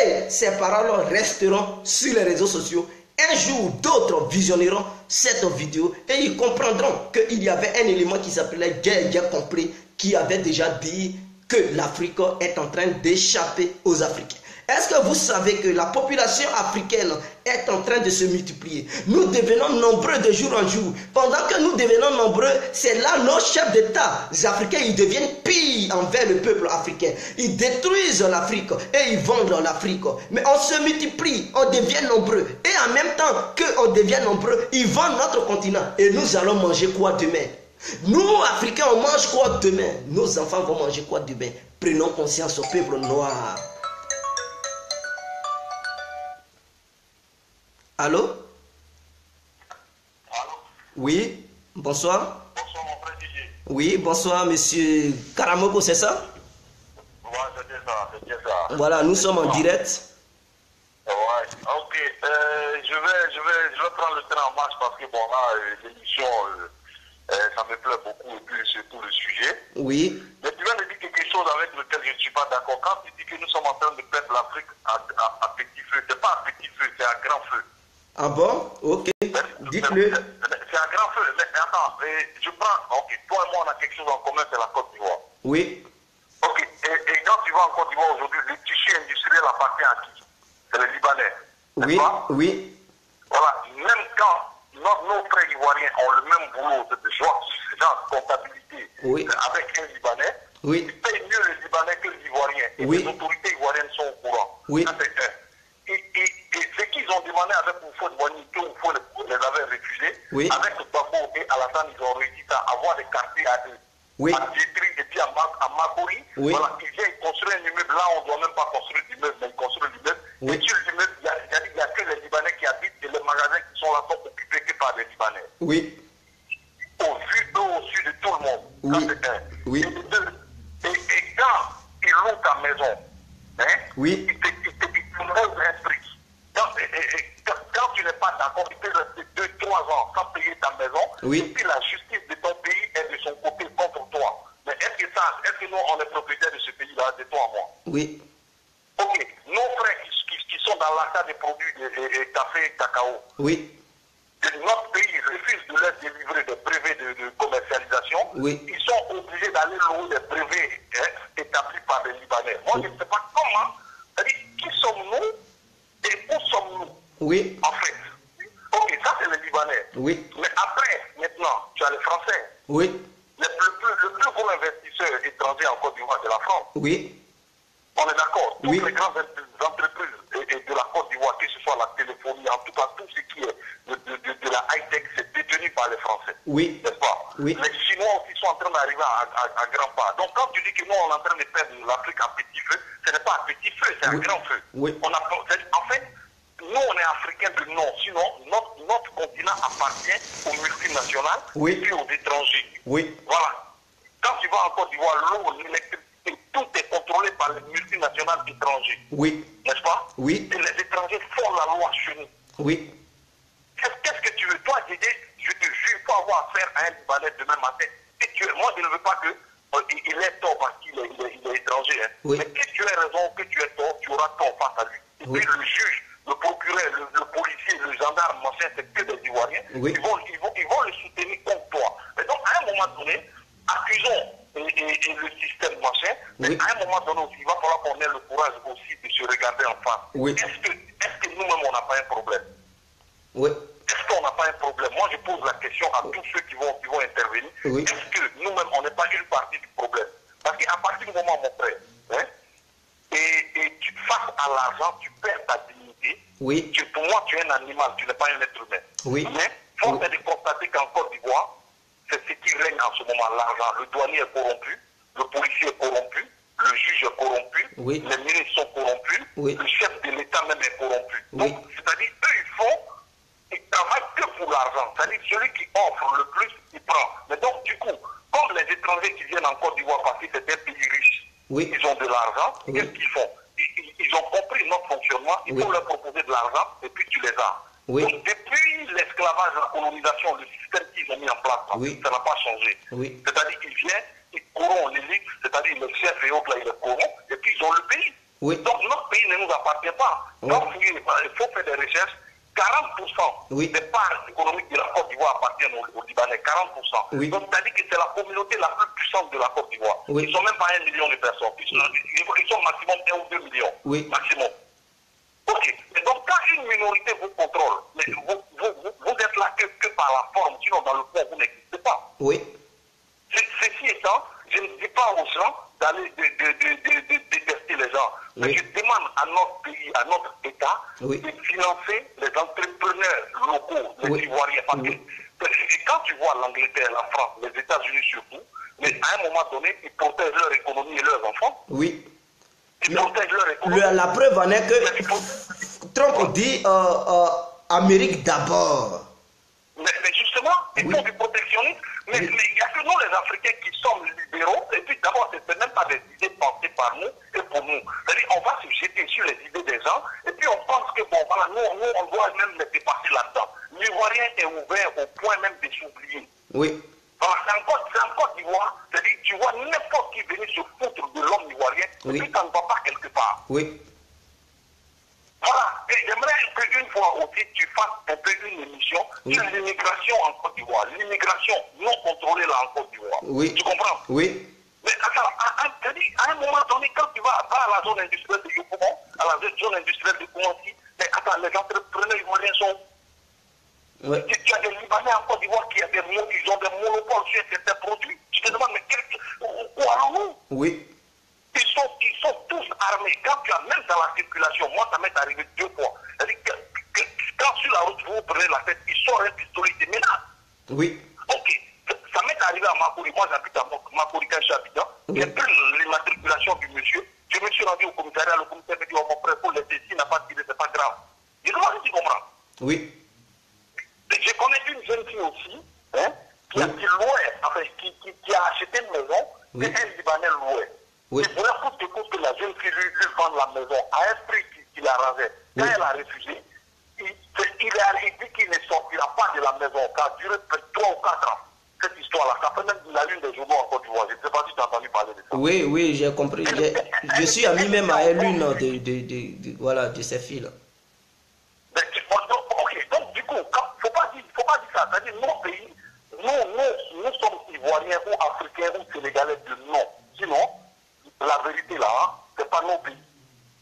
et ces paroles resteront sur les réseaux sociaux. Un jour, d'autres visionneront cette vidéo et ils comprendront qu'il y avait un élément qui s'appelait Guerre compris, qui avait déjà dit que l'Afrique est en train d'échapper aux Africains. Est-ce que vous savez que la population africaine est en train de se multiplier? Nous devenons nombreux de jour en jour. Pendant que nous devenons nombreux, c'est là nos chefs d'État africains, ils deviennent pires envers le peuple africain. Ils détruisent l'Afrique et ils vendent l'Afrique. Mais on se multiplie, on devient nombreux. Et en même temps qu'on devient nombreux, ils vendent notre continent. Et nous allons manger quoi demain? Nous, Africains, on mange quoi demain? Nos enfants vont manger quoi demain? Prenons conscience au peuple noir. Allô? Allô? Oui, bonsoir. Bonsoir mon frère Didier. Oui, bonsoir monsieur Karamoko, c'est ça? Ouais, c'est ça. Voilà, nous sommes en direct. Ouais, ok. Je vais prendre le train en marche parce que bon là, l'émission, ça me plaît beaucoup et puis surtout le sujet. Oui. Mais tu viens de dire quelque chose avec lequel je ne suis pas d'accord. Quand tu dis que nous sommes en train de perdre l'Afrique à petit feu, c'est pas à petit feu, c'est à grand feu. Ah bon? Ok. Dites-le. C'est à grand feu. Mais attends, je prends. Ok, toi et moi, on a quelque chose en commun, c'est la Côte d'Ivoire. Oui. Ok, et quand tu vas en Côte d'Ivoire aujourd'hui, le tissu industriel appartient à qui? C'est les Libanais. Oui. Oui. Voilà, même quand nos frères ivoiriens ont le même boulot de genre comptabilité avec un Libanais, ils payent mieux les Libanais que les Ivoiriens. Et les autorités ivoiriennes sont au courant. Oui. Ça, c'est un. Et ce qu'ils ont demandé avec Oufou-Boigny, que Oufou les avait refusés, avec Gbagbo et Alassane, ils ont réussi à avoir des quartiers à eux. À Djetri et puis à Makori, voilà, ils viennent construire un immeuble là, on ne doit même magasins qui sont là sont occupés que par des Libanais. Oui. Au-dessus de tout le monde. Oui. Ça, c'est un. Oui. Et deux, et quand ils louent ta maison, hein, oui. ils te posent un prix. Quand tu n'es pas d'accord, tu peux rester 2-3 ans sans payer ta maison, oui. et puis la justice de ton pays est de son côté contre toi. Mais est-ce que nous, on est propriétaires de ce pays-là, de toi à moi? Oui. Ok, nos frères qui sont dans l'achat des produits de café et cacao, oui. notre pays refuse de leur délivrer des brevets de commercialisation, oui. ils sont obligés d'aller louer des brevets établis par les Libanais. Moi, je ne sais pas comment, c'est-à-dire qui sommes-nous et où sommes-nous? Oui. En fait. Ok, ça c'est les Libanais. Oui. Mais après, maintenant, tu as les Français. Oui. Le plus gros investisseur étranger en Côte d'Ivoire, c'est la France. Oui. On est d'accord. Toutes oui. les grandes entreprises de la Côte d'Ivoire, que ce soit la téléphonie, en tout cas tout ce qui est de la high-tech, c'est détenu par les Français. Oui. N'est-ce pas? Oui. Les Chinois aussi sont en train d'arriver à grands pas. Donc quand tu dis que nous, on est en train de perdre l'Afrique à petit feu, ce n'est pas à petit feu, c'est à grand feu. Oui. En fait, nous, on est africains de nom. Sinon, notre continent appartient aux multinationales et puis aux étrangers. Oui. Voilà. Quand tu vas en Côte d'Ivoire, l'eau, l'électricité, tout est contrôlé par les multinationales étrangers. Oui. N'est-ce pas? Oui. Et les étrangers font la loi chez nous. Oui. Qu'est-ce que tu veux? Toi, Dédé, je te jure, il faut avoir affaire à un Libanais demain matin. Moi, je ne veux pas qu'il ait tort parce qu'il est étranger. Hein. Oui. Mais que tu aies raison, que tu aies tort, tu auras tort face à lui. Et puis le juge, le procureur, le policier, le gendarme, machin, c'est que des Ivoiriens. Oui. Ils vont le soutenir contre toi. Mais donc, à un moment donné, accusons et le système machin, mais à un moment donné aussi, il va falloir qu'on ait le courage aussi de se regarder en face. Oui. Est-ce que nous-mêmes, on n'a pas un problème? Oui. Est-ce qu'on n'a pas un problème? Moi, je pose la question à tous ceux qui vont intervenir. Oui. Est-ce que nous-mêmes, on n'est pas une partie du problème? Parce qu'à partir du moment, mon frère, hein, face à l'argent, tu perds ta dignité. Oui. Pour moi, tu es un animal, tu n'es pas un être humain. Oui. Mais force est de constater qu'en Côte d'Ivoire, c'est ce qui règne en ce moment, l'argent. Le douanier est corrompu, le policier est corrompu, le juge est corrompu, oui. les ministres sont corrompus, oui. le chef de l'État même est corrompu. Oui. Donc, c'est-à-dire, eux, ils travaillent que pour l'argent. C'est-à-dire, celui qui offre le plus, il prend. Mais donc, du coup, comme les étrangers qui viennent en Côte d'Ivoire parce que c'est un pays riche, oui. ils ont de l'argent, oui. qu'est-ce qu'ils font? Ils ont compris notre fonctionnement, il faut leur proposer de l'argent et puis tu les as. Oui. Donc depuis l'esclavage, la colonisation, le système qu'ils ont mis en place, ça n'a pas changé. Oui. C'est-à-dire qu'ils viennent, ils corrompent l'élite, c'est-à-dire les chefs et autres, là, ils les corrompent, et puis ils ont le pays. Oui. Donc notre pays ne nous appartient pas. Donc il faut faire des recherches. 40% des parts économiques de la Côte d'Ivoire appartiennent aux Libanais, 40%. Oui. Donc c'est-à-dire que c'est la communauté la plus puissante de la Côte d'Ivoire. Oui. Ils ne sont même pas 1 million de personnes. Ils sont maximum 1 ou 2 millions. Oui. Maximum. Ok. Et donc quand une minorité vous contrôle, mais vous êtes là que par la forme, sinon dans le fond vous n'existez pas. Oui. Ceci étant, je ne dis pas aux gens d'aller détester les gens. Mais je demande à notre pays, à notre État, de financer les entrepreneurs locaux, les Ivoiriens. Parce que quand tu vois l'Angleterre, la France, les États-Unis surtout, mais à un moment donné, ils protègent leur économie et leurs enfants. Oui. Ils protègent leur économie. La preuve en est que Trump dit Amérique d'abord. Mais justement, ils font du protectionnisme. Mais il n'y a que nous, les Africains, qui sommes libéraux. Et puis d'abord, ce n'est même pas des idées pensées par nous et pour nous. C'est-à-dire, on va se jeter sur les idées des gens. Et puis on pense que, bon, voilà, nous on doit même les dépasser là-dedans. L'Ivoirien est ouvert au point même de s'oublier. Oui. Alors, c'est en Côte d'Ivoire. C'est-à-dire, tu vois n'importe qui venir se foutre de l'homme ivoirien. Et puis ça ne va pas quelque part. Oui. Voilà, et j'aimerais qu'une fois aussi tu fasses un peu une émission sur l'immigration en Côte d'Ivoire, l'immigration non contrôlée là en Côte d'Ivoire. Oui. Tu comprends? Oui. Mais attends, à un moment donné, quand tu vas à la zone industrielle de Yopougon, à la zone industrielle de Koumansi, mais attends, les entrepreneurs ivoiriens sont... Oui. Tu as des Libanais en Côte d'Ivoire qui ont des monopoles sur certains produits. Tu te demandes, mais où allons-nous? Oui. Ils sont tous armés. Quand tu as même dans la circulation, moi ça m'est arrivé 2 fois. C'est-à-dire que quand sur la route vous prenez la tête, ils sortent un pistolet, ils te menacent. Oui. Ok. Ça m'est arrivé à Makori. Moi j'habite à Makori quand je suis habitant. J'ai pris l'immatriculation du monsieur. Je me suis rendu au commissariat. Le commissaire me dit, oh mon frère, pour laisser ici, il n'a pas tiré, c'est pas grave. Je demande si tu comprends. Oui. jeune fille aussi, hein, qui a acheté une maison, et un Libanais louait. Il voulait coûte que coûte que la jeune fille lui vende la maison à un prix qu'il arrangeait. Quand elle a refusé, il dit qu'il ne sortira pas de la maison, ça a duré 3 ou 4 ans. Cette histoire-là, ça fait même la lune des journaux en Côte d'Ivoire. Je ne sais pas si tu as entendu parler de ça. Oui, oui, j'ai compris. Je suis ami même à l'une de ces filles-là. Donc, du coup, il ne faut pas dire ça. C'est-à-dire, nos pays, nous sommes Ivoiriens ou Africains ou Sénégalais de nom. Sinon, la vérité là, ce n'est pas nos pays.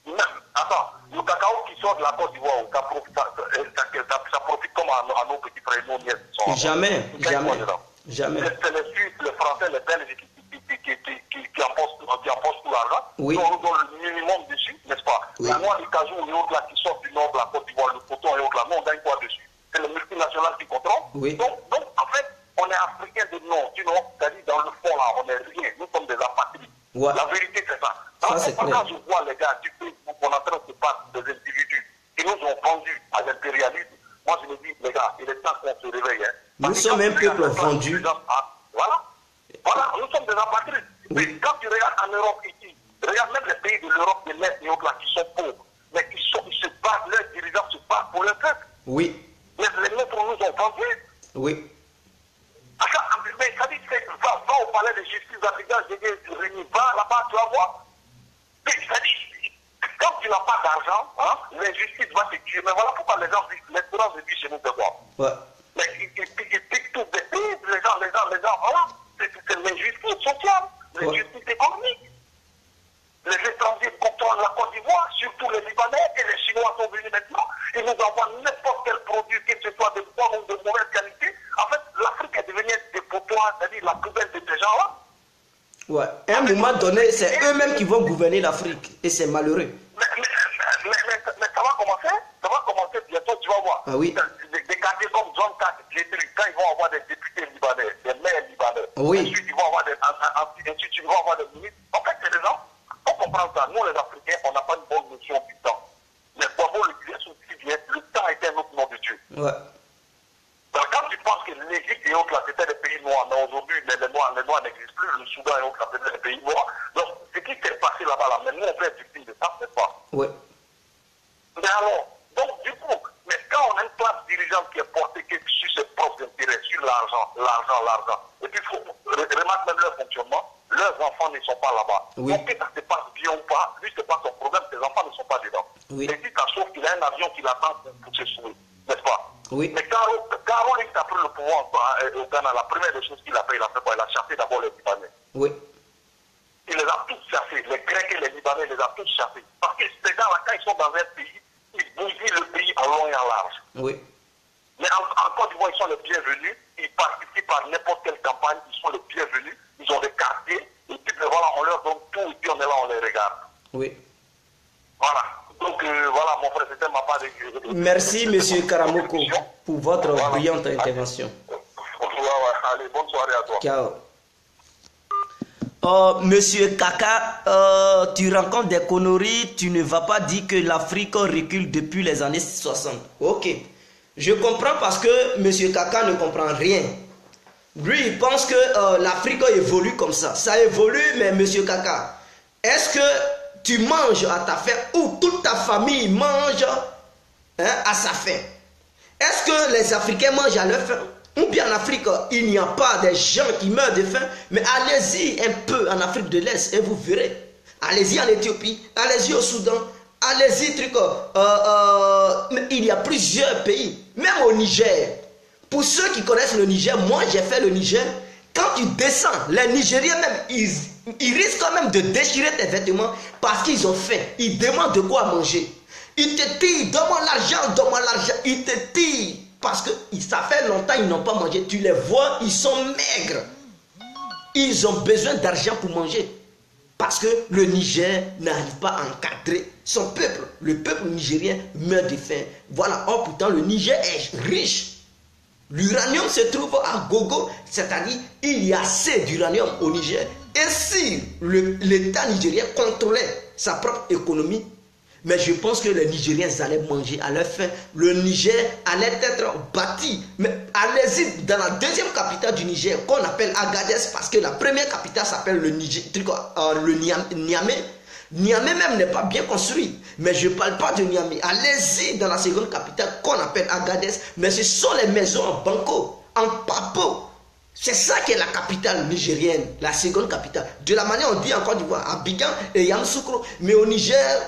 Même, attends, le cacao qui sort de la Côte d'Ivoire, ça profite comme à nos petits frères, nos nièces. Jamais. C'est les Suisses, les Français, les Belges qui empochent tout l'argent. Oui. Nous donnons le minimum dessus, n'est-ce pas? Oui. La noix du cajou et autres là qui sortent du nord de la Côte d'Ivoire, le coton et autres là, nous on gagne quoi dessus? C'est le multinational qui contrôle. Oui. Donc, en fait, on est africains de nom. Sinon, c'est-à-dire dans le fond là, on n'est rien. Nous sommes des apatrides. Ouais. La vérité, c'est ça. Quand je vois les gars, qu'on est en train de se battre des individus qui nous ont vendus à l'impérialisme, moi je me dis, les gars, il est temps qu'on se réveille. Hein. Nous sommes un peuple vendu. Voilà, nous sommes des apatrides. Mais quand tu regardes en Europe ici, regarde même les pays de l'Europe de l'Est et autres là qui sont pauvres, mais qui se battent, leurs dirigeants se battent pour leur peuple. Oui. Mais les nôtres nous ont vendus. Oui. Mais ça dit, va au palais de justice africain, va là-bas, tu vas voir. Mais ça dit, quand tu n'as pas d'argent, hein, l'injustice va te tuer. Mais voilà pourquoi les gens disent, l'espérance de vie chez nous, c'est quoi? Ouais. Mais ils piquent tout des pays, les gens, voilà. C'est l'injustice sociale, l'injustice économique. Les étrangers contrôlent la Côte d'Ivoire, surtout les Libanais, et les Chinois sont venus maintenant. Ils nous envoient n'importe quel produit, que ce soit de bonne ou de mauvaise qualité. En fait, l'Afrique est devenue des potoirs, c'est-à-dire la poubelle de ces gens-là. Ouais. À un moment donné, c'est eux-mêmes qui vont gouverner l'Afrique. Et c'est malheureux. Mais ça va commencer bientôt, tu vas voir. Ah oui. Des quartiers comme Zone 4, quand ils vont avoir des députés libanais, des maires libanais, oui. Ensuite ils vont avoir des ministres. En fait, c'est des gens, on comprend ça. Nous, les Africains, on n'a pas une bonne notion du temps. Mais pour avoir l'utilisation si bien, le temps était un autre nom de Dieu. Ouais. Donc, quand tu penses que l'Égypte et autres, là, c'était des pays noirs, mais aujourd'hui, les noirs n'existent plus, le Soudan et autres, là, c'était des pays noirs. Donc, ce qui s'est passé là-bas, là, mais nous, on fait être victime de ça, n'est-ce pas? Oui. Mais alors, donc, du coup, mais quand on a une classe dirigeante qui est portée sur ses propres intérêts, sur l'argent, et puis il faut remarquer même leur fonctionnement, leurs enfants ne sont pas là-bas. Oui. Donc, que ça se passe bien ou pas, lui, c'est pas son problème, ses enfants ne sont pas dedans. Oui. Et si ça sauve qu'il a un avion qui l'attend pour se sauver, n'est-ce pas? Oui. Mais Caro, il a pris le pouvoir au Ghana, la première des choses qu'il a fait, il a fait quoi? Il a chassé d'abord les Libanais. Oui. Il les a tous chassés, les Grecs et les Libanais, il les a tous chassés. Parce que ces gens-là, quand ils sont dans un pays, ils bousillent le pays en long et en large. Oui. Mais en Côte d'Ivoire, ils sont les bienvenus. Ils participent à n'importe quelle campagne. Ils sont les bienvenus. Ils ont des quartiers. Et puis voilà, on leur donne tout. Et puis on est là, on les regarde. Oui. Voilà. Donc voilà, mon frère, c'était ma part de... Merci, M. Karamoko, pour votre brillante intervention. Allez, bonne soirée à toi. Ciao. Monsieur Kaka, tu rencontres des conneries, tu ne vas pas dire que l'Afrique recule depuis les années 60. Ok. Je comprends parce que Monsieur Kaka ne comprend rien. Lui, il pense que l'Afrique évolue comme ça. Ça évolue, mais Monsieur Kaka, est-ce que tu manges à ta faim ou toute ta famille mange à sa faim? Est-ce que les Africains mangent à leur faim? Ou bien en Afrique, il n'y a pas des gens qui meurent de faim, mais allez-y un peu en Afrique de l'Est et vous verrez. Allez-y en Éthiopie, allez-y au Soudan, allez-y il y a plusieurs pays, même au Niger. Pour ceux qui connaissent le Niger, moi j'ai fait le Niger. Quand tu descends, les Nigériens même, ils risquent quand même de déchirer tes vêtements parce qu'ils ont faim. Ils demandent de quoi manger. Ils te tirent, donne-moi l'argent, ils te tirent. Parce que ça fait longtemps qu'ils n'ont pas mangé. Tu les vois, ils sont maigres. Ils ont besoin d'argent pour manger. Parce que le Niger n'arrive pas à encadrer son peuple. Le peuple nigérien meurt de faim. Voilà. Or, pourtant, le Niger est riche. L'uranium se trouve à gogo. C'est-à-dire, il y a assez d'uranium au Niger. Et si l'État nigérien contrôlait sa propre économie, Mais je pense que les Nigériens allaient manger à leur faim. Le Niger allait être bâti. Mais allez-y dans la deuxième capitale du Niger, qu'on appelle Agadez, parce que la première capitale s'appelle le Niamey. Niamey même n'est pas bien construit. Mais je ne parle pas de Niamey. Allez-y dans la seconde capitale qu'on appelle Agadez. Mais ce sont les maisons en banco, en papo. C'est ça qui est la capitale nigérienne, la seconde capitale. De la manière on dit en Côte d'Ivoire, Abidjan et Yamoussoukro. Mais au Niger,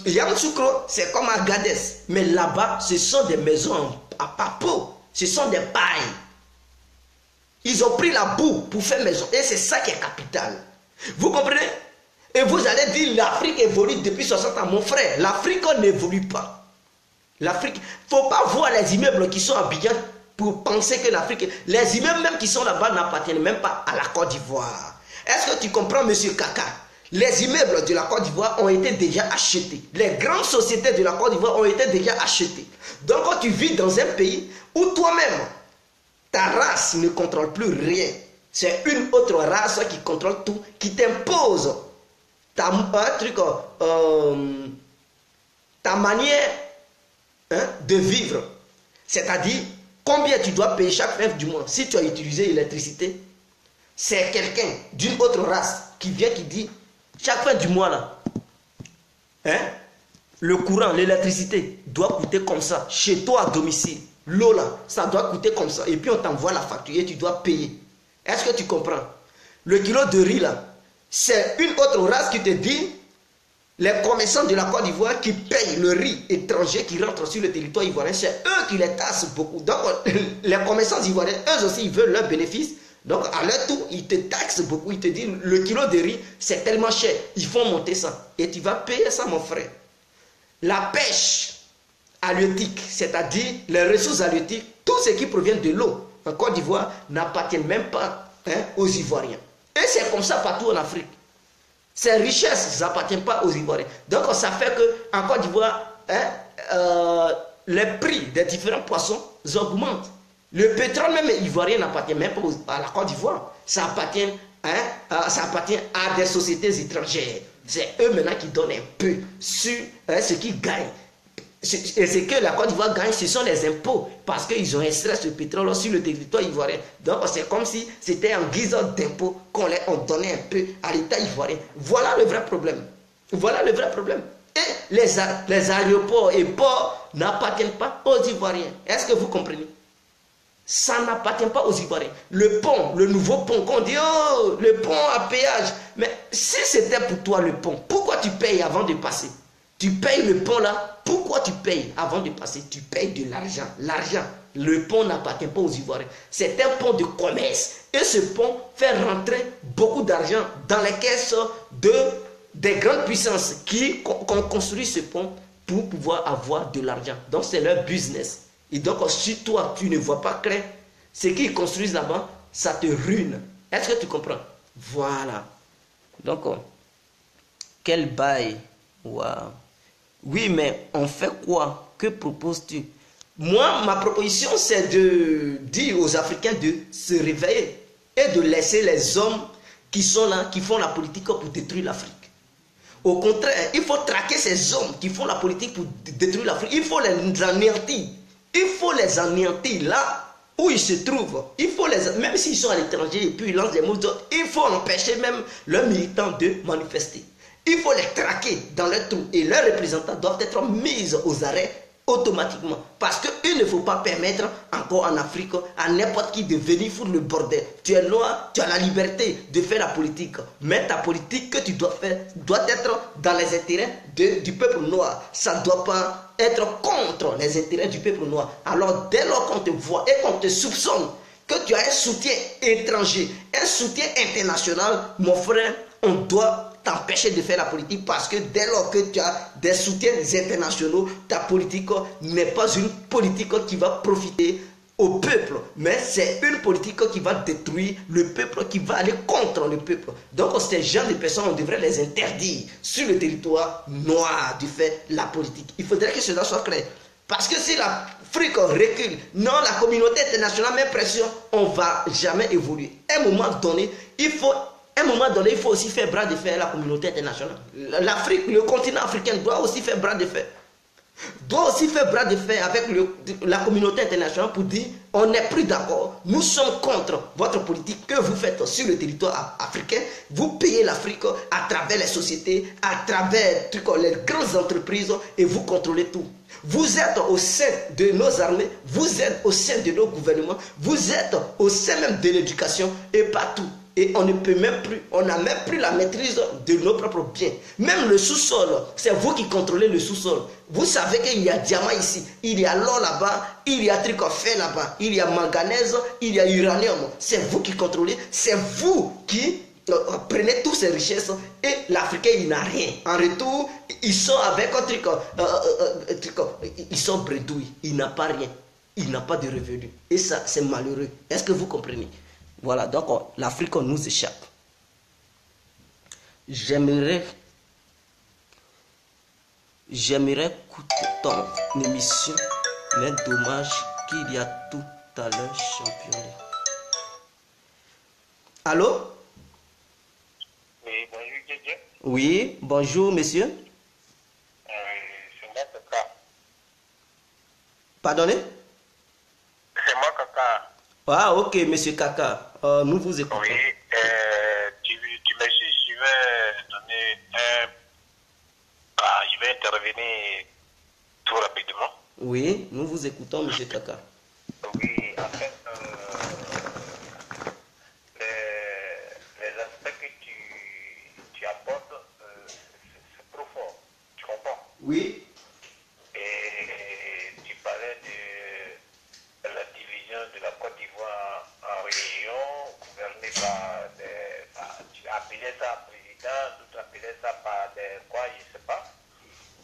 Yamoussoukro, c'est comme Agadez. Mais là-bas, ce sont des maisons à papo. Ce sont des pailles. Ils ont pris la boue pour faire maison. Et c'est ça qui est capitale. Vous comprenez? Et vous allez dire, l'Afrique évolue depuis 60 ans. Mon frère, l'Afrique n'évolue pas. L'Afrique, il ne faut pas voir les immeubles qui sont à Abidjan pour penser que l'Afrique... Les immeubles même qui sont là-bas n'appartiennent même pas à la Côte d'Ivoire. Est-ce que tu comprends, monsieur Kaka? Les immeubles de la Côte d'Ivoire ont été déjà achetés. Les grandes sociétés de la Côte d'Ivoire ont été déjà achetées. Donc quand tu vis dans un pays où toi-même, ta race ne contrôle plus rien, c'est une autre race qui contrôle tout, qui t'impose ta manière de vivre. C'est-à-dire, combien tu dois payer chaque fin du mois. Si tu as utilisé l'électricité, c'est quelqu'un d'une autre race qui vient qui dit, chaque fin du mois là, le courant, l'électricité doit coûter comme ça, chez toi à domicile. L'eau là, ça doit coûter comme ça. Et puis on t'envoie la facture et tu dois payer. Est-ce que tu comprends? Le kilo de riz là, c'est une autre race qui te dit, les commerçants de la Côte d'Ivoire qui payent le riz étranger qui rentre sur le territoire ivoirien, c'est eux qui les taxent beaucoup. Donc les commerçants ivoiriens, eux aussi, ils veulent leurs bénéfices. Donc à leur tour, ils te taxent beaucoup. Ils te disent, le kilo de riz, c'est tellement cher. Ils font monter ça. Et tu vas payer ça, mon frère. La pêche halieutique, c'est-à-dire les ressources halieutiques, tout ce qui provient de l'eau en Côte d'Ivoire n'appartient même pas aux Ivoiriens. Et c'est comme ça partout en Afrique. Ces richesses n'appartiennent pas aux Ivoiriens. Donc ça fait qu'en Côte d'Ivoire, les prix des différents poissons augmentent. Le pétrole même ivoirien n'appartient même pas à la Côte d'Ivoire. Ça appartient à des sociétés étrangères. C'est eux maintenant qui donnent un peu sur ce qu'ils gagnent. Et ce que la Côte d'Ivoire gagne, ce sont les impôts, parce qu'ils ont extrait ce pétrole sur le territoire ivoirien. Donc c'est comme si c'était en guise d'impôts qu'on donnait un peu à l'État ivoirien. Voilà le vrai problème. Voilà le vrai problème. Et les aéroports et ports n'appartiennent pas aux Ivoiriens. Est-ce que vous comprenez? Ça n'appartient pas aux Ivoiriens. Le pont, le nouveau pont, qu'on dit, oh, le pont à péage. Mais si c'était pour toi le pont, pourquoi tu payes avant de passer? Tu payes le pont là, pourquoi tu payes avant de passer? Tu payes de l'argent. L'argent, le pont n'appartient pas aux Ivoiriens. C'est un pont de commerce. Et ce pont fait rentrer beaucoup d'argent dans les caisses des grandes puissances qui ont construit ce pont pour pouvoir avoir de l'argent. Donc c'est leur business. Et donc si toi tu ne vois pas clair, ce qu'ils construisent là-bas, ça te ruine. Est-ce que tu comprends? Voilà. Donc, quel bail. Waouh. Oui, mais on fait quoi? Que proposes-tu? Moi, ma proposition, c'est de dire aux Africains de se réveiller et de laisser les hommes qui sont là, qui font la politique pour détruire l'Afrique. Au contraire, il faut traquer ces hommes qui font la politique pour détruire l'Afrique. Il faut les anéantir. Il faut les anéantir là où ils se trouvent. Il faut même s'ils sont à l'étranger et puis ils lancent des mots d'autres, il faut empêcher même leurs militants de manifester. Il faut les traquer dans leur trou et leurs représentants doivent être mis aux arrêts automatiquement. Parce qu'il ne faut pas permettre encore en Afrique à n'importe qui de venir foutre le bordel. Tu es noir, tu as la liberté de faire la politique. Mais ta politique que tu dois faire doit être dans les intérêts du peuple noir. Ça ne doit pas être contre les intérêts du peuple noir. Alors dès lors qu'on te voit et qu'on te soupçonne que tu as un soutien étranger, un soutien international, mon frère, on doit t'empêcher de faire la politique parce que dès lors que tu as des soutiens internationaux, ta politique n'est pas une politique qui va profiter au peuple, mais c'est une politique qui va détruire le peuple, qui va aller contre le peuple. Donc ces gens de personnes, on devrait les interdire sur le territoire noir de faire la politique. Il faudrait que cela soit clair. Parce que si l'Afrique recule, non, la communauté internationale met pression, on ne va jamais évoluer. À un moment donné, il faut À un moment donné, il faut aussi faire bras de fer à la communauté internationale. L'Afrique, le continent africain doit aussi faire bras de fer. Doit aussi faire bras de fer avec la communauté internationale pour dire on n'est plus d'accord, nous sommes contre votre politique que vous faites sur le territoire africain. Vous payez l'Afrique à travers les sociétés, à travers les grandes entreprises et vous contrôlez tout. Vous êtes au sein de nos armées, vous êtes au sein de nos gouvernements, vous êtes au sein même de l'éducation et partout. Et on ne peut même plus, on n'a même plus la maîtrise de nos propres biens. Même le sous-sol, c'est vous qui contrôlez le sous-sol. Vous savez qu'il y a diamant ici, il y a l'or là-bas, il y a truc à faire là-bas, il y a manganèse, il y a uranium. C'est vous qui contrôlez, c'est vous qui prenez toutes ces richesses et l'Africain il n'a rien. En retour, ils sont avec un truc, ils sont bredouilles, il n'a pas rien, il n'a pas de revenus. Et ça, c'est malheureux. Est-ce que vous comprenez? Voilà, donc l'Afrique nous échappe. J'aimerais écouter ton émission, mais dommage qu'il y a tout à l'heure championnat. Allô? Oui, bonjour, Didier. Oui, bonjour, monsieur. C'est moi, Kaka. Pardonnez? C'est moi, Kaka. Ah, ok, monsieur Kaka. Nous vous écoutons. Oui, tu m'excuses, je vais donner je vais intervenir tout rapidement. Oui, nous vous écoutons, monsieur Kaka. Oui, en fait, les aspects que tu apportes, c'est profond, tu comprends? Oui. Et tu parlais de la division de la Côte d'Ivoire en région, gouvernée par tu appelais ça président, d'autres appelaient ça par des quoi, je ne sais pas.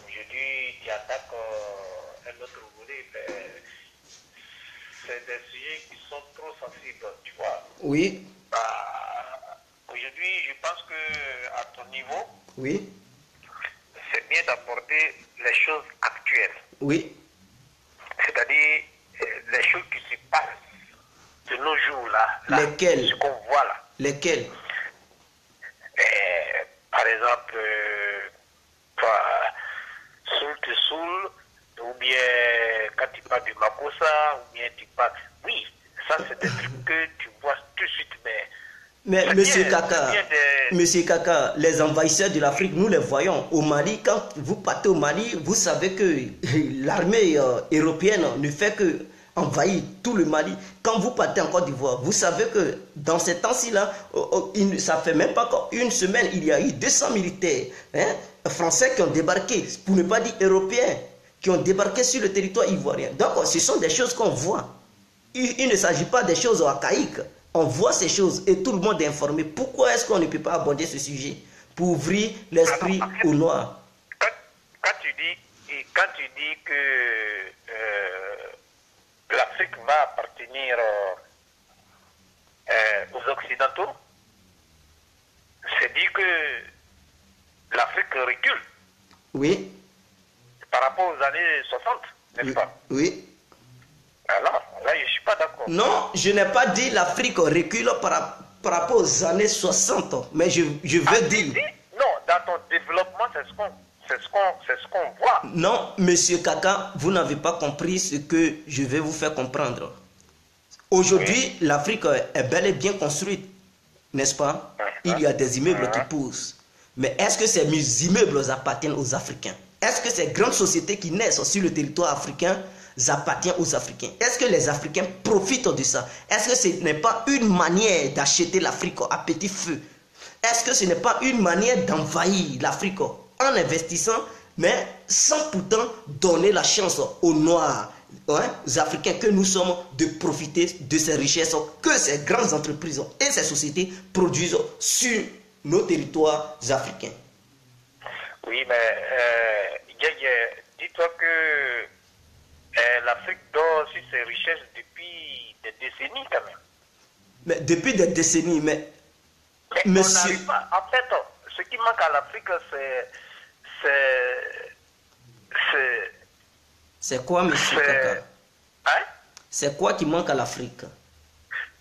Aujourd'hui, tu attaques un autre volet, c'est des sujets qui sont trop sensibles, tu vois. Oui. Aujourd'hui, je pense que à ton niveau, Oui. c'est bien d'aborder les choses actuelles. Oui. C'est-à-dire les choses qui se passent de nos jours là. Lesquelles? Ce qu'on voit là. Lesquelles? Par exemple, Soul te Soul, ou bien quand tu parles du Makossa, ou bien tu parles. Oui, ça c'est des trucs que tu vois tout de suite, mais monsieur Kaka, les envahisseurs de l'Afrique, nous les voyons. Au Mali, quand vous partez au Mali, vous savez que l'armée européenne ne fait que envahir tout le Mali. Quand vous partez en Côte d'Ivoire, vous savez que dans ces temps-ci-là, ça fait même pas une semaine, il y a eu 200 militaires français qui ont débarqué, pour ne pas dire européens, qui ont débarqué sur le territoire ivoirien. Donc, ce sont des choses qu'on voit. Il ne s'agit pas des choses archaïques. On voit ces choses et tout le monde est informé. Pourquoi est-ce qu'on ne peut pas aborder ce sujet pour ouvrir l'esprit au noir? Quand tu dis que l'Afrique va appartenir aux Occidentaux, c'est dire que l'Afrique recule. Oui. Par rapport aux années 60, n'est-ce pas? Oui. Alors, là, je ne suis pas d'accord. Non, je n'ai pas dit l'Afrique recule par rapport aux années 60, mais je veux dire... Non, dans ton développement, c'est ce qu'on voit. Non, monsieur Kaka, vous n'avez pas compris ce que je vais vous faire comprendre. Aujourd'hui, l'Afrique est bel et bien construite, n'est-ce pas? Il y a des immeubles qui poussent. Mais est-ce que ces immeubles appartiennent aux Africains? Est-ce que ces grandes sociétés qui naissent sur le territoire africain appartiennent aux Africains? Est-ce que les Africains profitent de ça? Est-ce que ce n'est pas une manière d'acheter l'Afrique à petit feu? Est-ce que ce n'est pas une manière d'envahir l'Afrique en investissant, mais sans pourtant donner la chance aux Noirs, aux Africains que nous sommes, de profiter de ces richesses que ces grandes entreprises et ces sociétés produisent sur nos territoires africains? Oui, mais dis-toi que l'Afrique dort sur ses richesses depuis des décennies quand même. Mais depuis des décennies, mais monsieur... on n'arrive pas. En fait, ce qui manque à l'Afrique, c'est quoi, monsieur Kaka? Hein? C'est quoi qui manque à l'Afrique?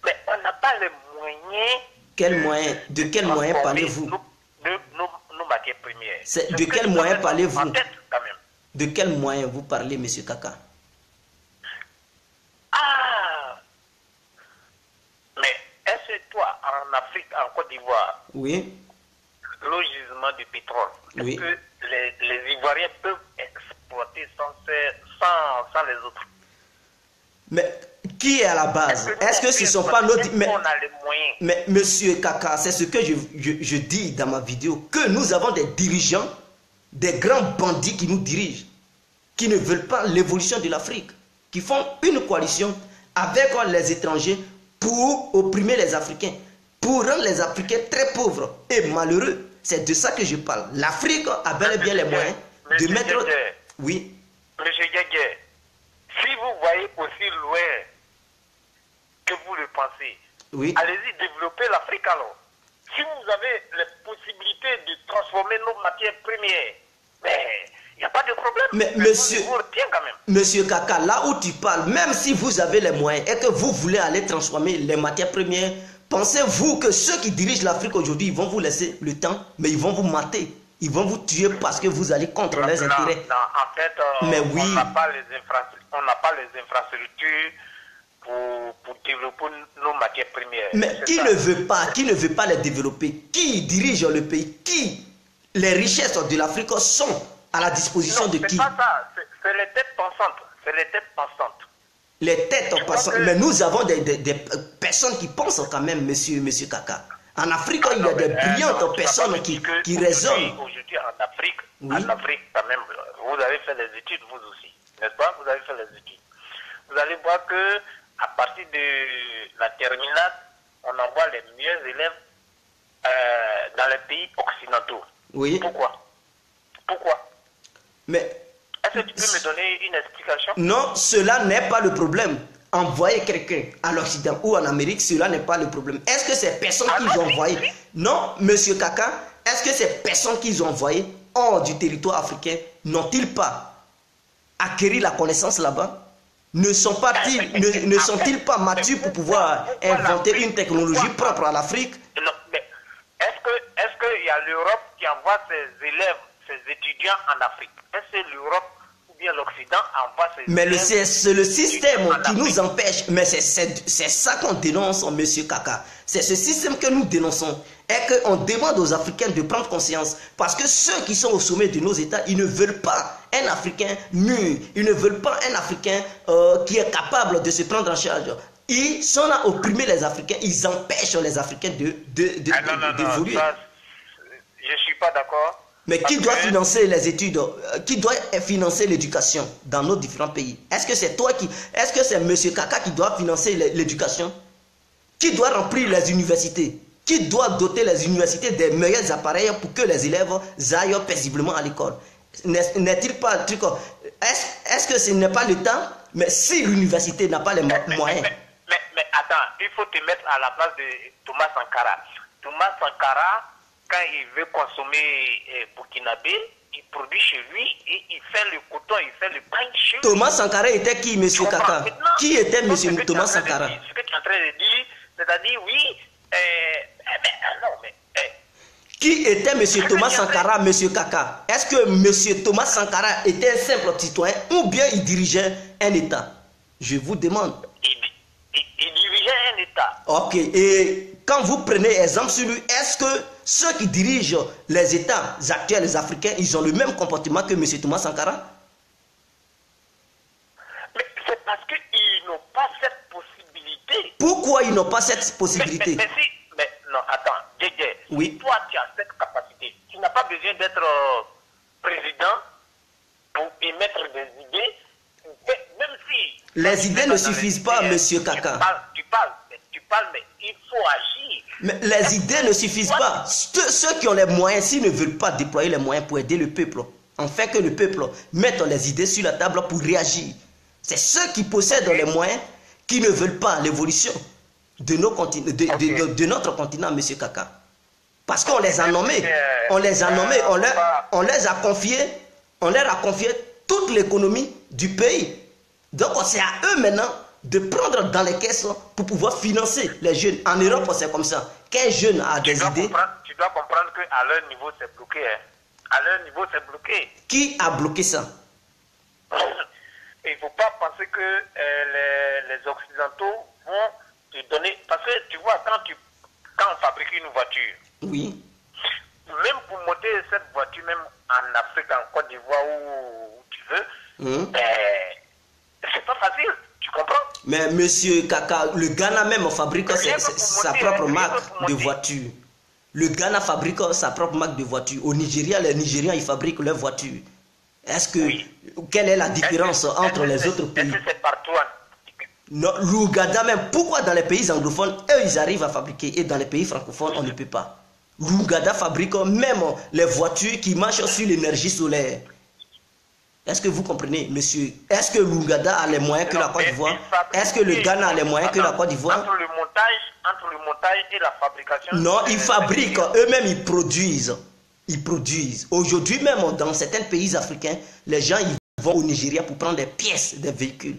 Mais on n'a pas les moyens Quel moyen, de quel moyen parlez-vous? Nos matières premières. De quel moyen parlez-vous? De quel moyen vous parlez, M. Kaka? Ah! Mais est-ce que toi, en Afrique, en Côte d'Ivoire, oui, le gisement du pétrole, oui, est-ce que les Ivoiriens peuvent exploiter sans les autres? Mais qui est à la base? Est-ce que ce ne sont pas nos... Mais monsieur Kaka, c'est ce que je dis dans ma vidéo, que nous avons des dirigeants, des grands bandits qui nous dirigent, qui ne veulent pas l'évolution de l'Afrique, qui font une coalition avec les étrangers pour opprimer les Africains, pour rendre les Africains très pauvres et malheureux. C'est de ça que je parle. L'Afrique a bel et bien les moyens de mettre... Oui. Monsieur Guégué, si vous voyez aussi loin que vous le pensez, oui, allez-y développer l'Afrique alors. Si vous avez les possibilités de transformer nos matières premières, mais il n'y a pas de problème. Mais monsieur Kaka, là où tu parles, même si vous avez les moyens et que vous voulez aller transformer les matières premières, pensez-vous que ceux qui dirigent l'Afrique aujourd'hui, ils vont vous laisser le temps, mais ils vont vous mater? Ils vont vous tuer parce que vous allez contre leurs intérêts. Non, en fait, mais oui, on n'a pas les infrastructures pour développer nos matières premières. Mais qui ne veut pas les développer? Qui dirige le pays? Qui? Les richesses de l'Afrique sont à la disposition de qui? C'est pas ça, c'est les têtes pensantes. C'est les têtes pensantes. Les têtes pensantes. Mais nous avons des personnes qui pensent quand même, monsieur Kaka. En Afrique, il y a des brillantes personnes qui raisonnent. Aujourd'hui, en Afrique, quand même, vous avez fait des études, vous aussi. N'est-ce pas? Vous avez fait les études. Vous allez voir que à partir de la terminale, on envoie les meilleurs élèves dans les pays occidentaux. Oui. Pourquoi? Mais est-ce que tu peux me donner une explication? Non, cela n'est pas le problème. Envoyer quelqu'un à l'Occident ou en Amérique, cela n'est pas le problème. Est-ce que ces personnes qu'ils ont envoyées... Non, monsieur Kaka, est-ce que ces personnes qu'ils ont envoyées hors du territoire africain n'ont-ils pas acquis la connaissance là-bas? Ne sont-ils pas matures pour pouvoir inventer une technologie propre à l'Afrique? Non, mais est-ce qu'il y a l'Europe qui envoie ses élèves, ses étudiants en Afrique? Est-ce que l'Europe ou bien l'Occident envoie ses élèves? Mais c'est le système qui nous empêche. Mais c'est ça qu'on dénonce, monsieur Kaka. C'est ce système que nous dénonçons. Et qu'on demande aux Africains de prendre conscience. Parce que ceux qui sont au sommet de nos États, ils ne veulent pas un Africain mûr. Ils ne veulent pas un Africain qui est capable de se prendre en charge. Ils sont là à opprimer les Africains. Ils empêchent les Africains d'évoluer. Je ne suis pas d'accord. Mais qui doit financer les études? Qui doit financer l'éducation dans nos différents pays? Est-ce que c'est est-ce que c'est monsieur Kaka qui doit financer l'éducation? Qui doit remplir les universités? Qui doit doter les universités des meilleurs appareils pour que les élèves aillent paisiblement à l'école? N'est-il pas un truc? Est-ce que ce n'est pas le temps? Mais si l'université n'a pas les moyens. Mais attends, il faut te mettre à la place de Thomas Sankara. Thomas Sankara, quand il veut consommer burkinabé, il produit chez lui et il fait le coton, il fait le pain chez lui. Thomas Sankara était qui, monsieur Kaka? Qui était monsieur Thomas Sankara? Ce que tu es en train de dire, c'est-à-dire, oui, qui était monsieur Thomas Sankara, monsieur Kaka? Est-ce que monsieur Thomas Sankara était un simple citoyen ou bien il dirigeait un État? Je vous demande. Il dirigeait un État. Ok, et quand vous prenez exemple sur lui, est-ce que ceux qui dirigent les États actuels, les Africains, ils ont le même comportement que monsieur Thomas Sankara? Mais c'est parce qu'ils n'ont pas cette possibilité. Pourquoi ils n'ont pas cette possibilité? Mais non, attends, Djé, oui. Si toi tu as cette capacité, tu n'as pas besoin d'être président pour émettre des idées, même si... Les idées ne suffisent pas, monsieur Kaka. Tu parles, mais il faut agir. Mais les idées ne suffisent pas. Ceux qui ont les moyens, s'ils ne veulent pas déployer les moyens pour aider le peuple, en fait que le peuple mette les idées sur la table pour réagir. C'est ceux qui possèdent les moyens qui ne veulent pas l'évolution de notre continent, monsieur Kaka. Parce qu'on les a nommés, on leur a confié toute l'économie du pays. Donc c'est à eux maintenant de prendre dans les caisses pour pouvoir financer les jeunes. En Europe, c'est comme ça. Qu'un jeune a des idées... Tu dois comprendre qu'à leur niveau, c'est bloqué. Hein. À leur niveau, c'est bloqué. Qui a bloqué ça? Il ne faut pas penser que les Occidentaux vont te donner... Parce que tu vois, quand on fabrique une voiture, oui, même pour monter cette voiture, même en Afrique, en Côte d'Ivoire, où tu veux, c'est pas facile, tu comprends? Mais monsieur Kaka, le Ghana même fabrique sa propre marque de voiture. Le Ghana fabrique sa propre marque de voiture. Au Nigeria, les Nigériens, ils fabriquent leurs voitures. Est-ce que... Oui. Quelle est la différence entre les autres pays? Est-ce que c'est partout? Non, l'Ouganda même, pourquoi dans les pays anglophones, eux, ils arrivent à fabriquer et dans les pays francophones, on ne peut pas? L'Ouganda fabrique même les voitures qui marchent sur l'énergie solaire. Est-ce que vous comprenez, monsieur? Est-ce que l'Ouganda a les moyens que la Côte d'Ivoire? Est-ce que le Ghana a les moyens que la Côte d'Ivoire? Entre le montage et la fabrication... Non, ils fabriquent, eux-mêmes, ils produisent. Ils produisent. Aujourd'hui même, dans certains pays africains, les gens ils vont au Nigeria pour prendre des pièces, des véhicules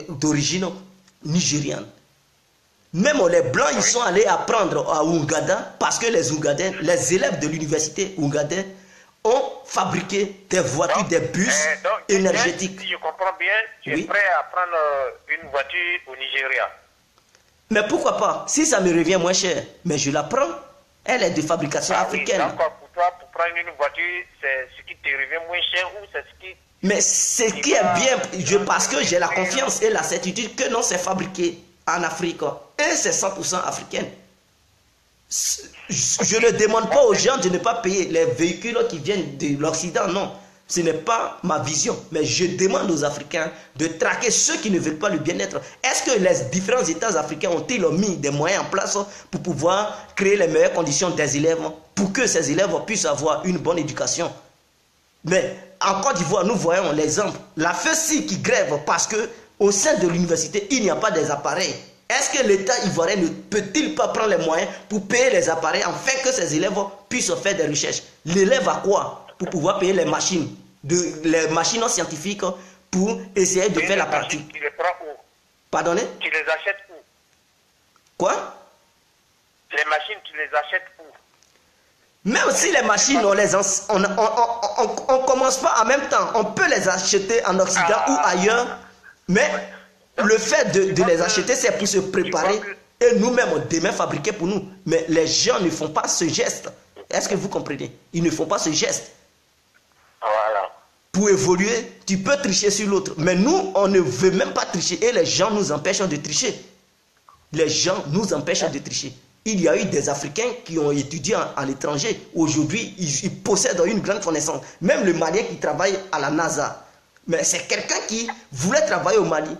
d'origine nigériane. Même les Blancs, ils sont allés apprendre à Ouganda parce que les Ougandais, les élèves de l'université ougandais ont fabriqué des voitures, des bus énergétiques. Si je comprends bien, tu es prêt à prendre une voiture au Nigeria. Mais pourquoi pas? Si ça me revient moins cher, mais je la prends. Elle est de fabrication africaine. Oui, d'accord, pour toi, pour prendre une voiture, c'est ce qui te revient moins cher ou c'est ce qui... Mais ce qui est bien, parce que j'ai la confiance et la certitude que non, c'est fabriqué en Afrique. Et c'est 100% africain. Je ne demande pas aux gens de ne pas payer les véhicules qui viennent de l'Occident, non. Ce n'est pas ma vision. Mais je demande aux Africains de traquer ceux qui ne veulent pas le bien-être. Est-ce que les différents États africains ont-ils mis des moyens en place pour pouvoir créer les meilleures conditions des élèves, pour que ces élèves puissent avoir une bonne éducation? Mais en Côte d'Ivoire, nous voyons l'exemple. La FESI qui grève parce que au sein de l'université, il n'y a pas des appareils. Est-ce que l'État ivoirien ne peut-il pas prendre les moyens pour payer les appareils afin que ces élèves puissent faire des recherches? L'élève a quoi pour pouvoir payer les machines scientifiques pour essayer de faire la pratique? Tu les prends où? Pardonnez? Tu les achètes où? Quoi? Les machines, tu les achètes où? Même si les machines, on ne commence pas en même temps. On peut les acheter en Occident ou ailleurs, mais le fait de les acheter, c'est pour se préparer et nous-mêmes demain fabriquer pour nous. Mais les gens ne font pas ce geste. Est-ce que vous comprenez? Ils ne font pas ce geste. Voilà. Pour évoluer, tu peux tricher sur l'autre. Mais nous, on ne veut même pas tricher et les gens nous empêchent de tricher. Les gens nous empêchent de tricher. Il y a eu des Africains qui ont étudié à l'étranger. Aujourd'hui, ils possèdent une grande connaissance. Même le Malien qui travaille à la NASA. Mais c'est quelqu'un qui voulait travailler au Mali.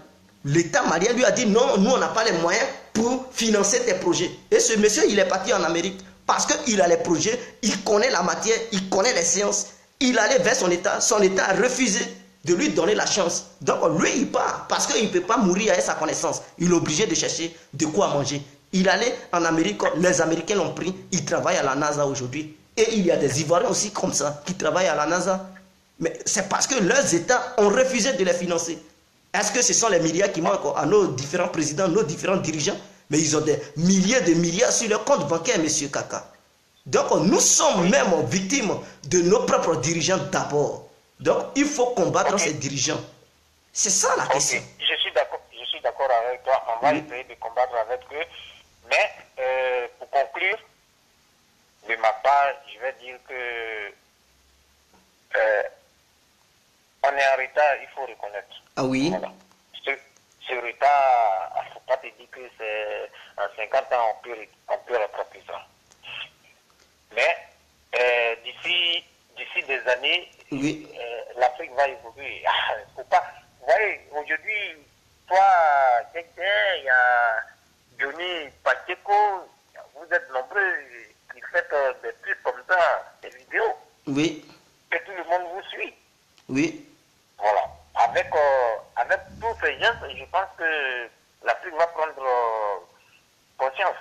L'État malien lui a dit non, nous on n'a pas les moyens pour financer tes projets. Et ce monsieur, il est parti en Amérique parce qu'il a les projets, il connaît la matière, il connaît les sciences. Il allait vers son État a refusé de lui donner la chance. Donc lui, il part parce qu'il ne peut pas mourir avec sa connaissance. Il est obligé de chercher de quoi manger. Il allait en Amérique, les Américains l'ont pris, il travaille à la NASA aujourd'hui. Et il y a des Ivoiriens aussi comme ça qui travaillent à la NASA. Mais c'est parce que leurs États ont refusé de les financer. Est-ce que ce sont les milliards qui manquent à nos différents présidents, nos différents dirigeants? Mais ils ont des milliers de milliards sur leur compte bancaire, monsieur Kaka. Donc nous sommes même victimes de nos propres dirigeants d'abord. Donc il faut combattre ces dirigeants. C'est ça la question. Je suis d'accord avec toi. On va essayer de combattre avec eux. Mais pour conclure, de ma part, je vais dire que on est en retard, il faut reconnaître. Ah oui. Voilà. Ce retard, il ne faut pas te dire que c'est en 50 ans on peut rattraper ça. Mais d'ici des années, oui, l'Afrique va évoluer. Faut pas, vous voyez, aujourd'hui, toi, quelqu'un, il y a Johnny Pacheco, vous êtes nombreux qui faites des trucs comme ça, des vidéos. Oui. Et tout le monde vous suit. Oui. Voilà. Avec tous ces gens, je pense que l'Afrique va prendre conscience.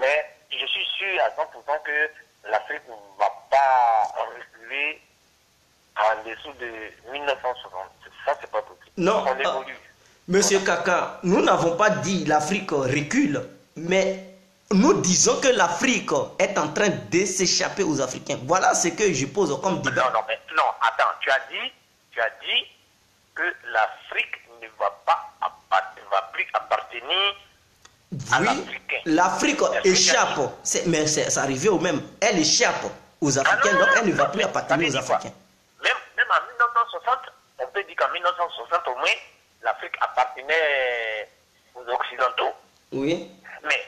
Mais je suis sûr à 100% que l'Afrique ne va pas reculer en dessous de 1960. Ça, c'est pas possible. Non. On évolue. Monsieur Kaka, nous n'avons pas dit l'Afrique recule, mais nous disons que l'Afrique est en train de s'échapper aux Africains. Voilà ce que je pose comme débat. Non, attends, tu as dit que l'Afrique ne va plus appartenir à l'Africain. L'Afrique échappe, mais c'est arrivé au même. Elle échappe aux Africains, donc elle ne va plus appartenir aux Africains. Même en 1960, on peut dire qu'en 1960 au moins, l'Afrique appartenait aux Occidentaux. Oui. Mais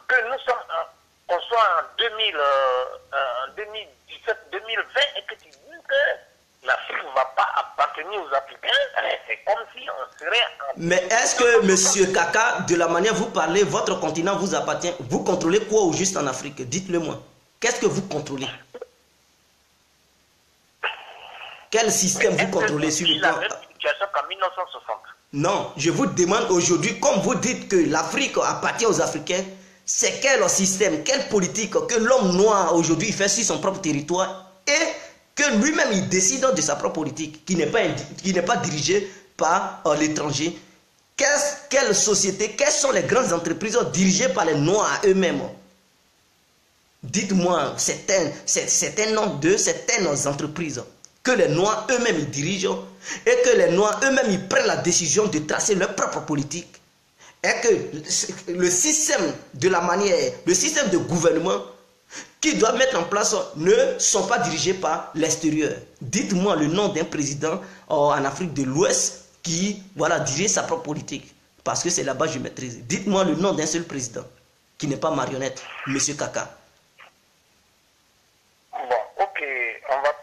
que nous sommes, qu'on soit en 2017, 2020, et que tu dis que l'Afrique ne va pas appartenir aux Africains, c'est comme si on serait... Mais est-ce que, monsieur Kaka, de la manière vous parlez, votre continent vous appartient? Vous contrôlez quoi au juste en Afrique? Dites-le moi. Qu'est-ce que vous contrôlez? Quel système vous contrôlez sur le plan? La même situation qu'en 1960. Non, je vous demande aujourd'hui, comme vous dites que l'Afrique appartient aux Africains, c'est quel système, quelle politique que l'homme noir aujourd'hui fait sur son propre territoire et que lui-même il décide de sa propre politique, qui n'est pas dirigée par l'étranger. Quelle société, quelles sont les grandes entreprises dirigées par les noirs eux-mêmes? Dites-moi, c'est un nom de certaines entreprises que les noirs eux-mêmes ils dirigent et que les noirs eux-mêmes ils prennent la décision de tracer leur propre politique. Et que le système de la manière, le système de gouvernement qu'ils doivent mettre en place ne sont pas dirigés par l'extérieur. Dites-moi le nom d'un président en Afrique de l'Ouest qui dirige sa propre politique. Parce que c'est là-bas que je maîtrise. Dites-moi le nom d'un seul président qui n'est pas marionnette, monsieur Kaka. Bon, ok, on va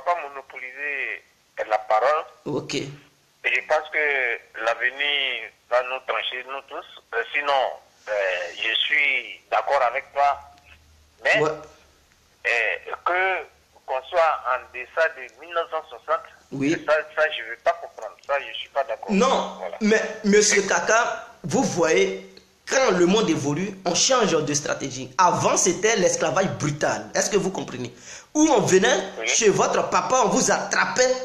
pas monopoliser la parole. Ok. Et je pense que l'avenir va nous trancher, nous tous. Sinon, je suis d'accord avec toi. Mais qu'on soit en deçà de 1960, oui. ça je ne veux pas comprendre. Ça, je ne suis pas d'accord. Non, voilà. Mais monsieur Kaka, vous voyez, quand le monde évolue, on change de stratégie. Avant, c'était l'esclavage brutal. Est-ce que vous comprenez? Où on venait chez votre papa, on vous attrapait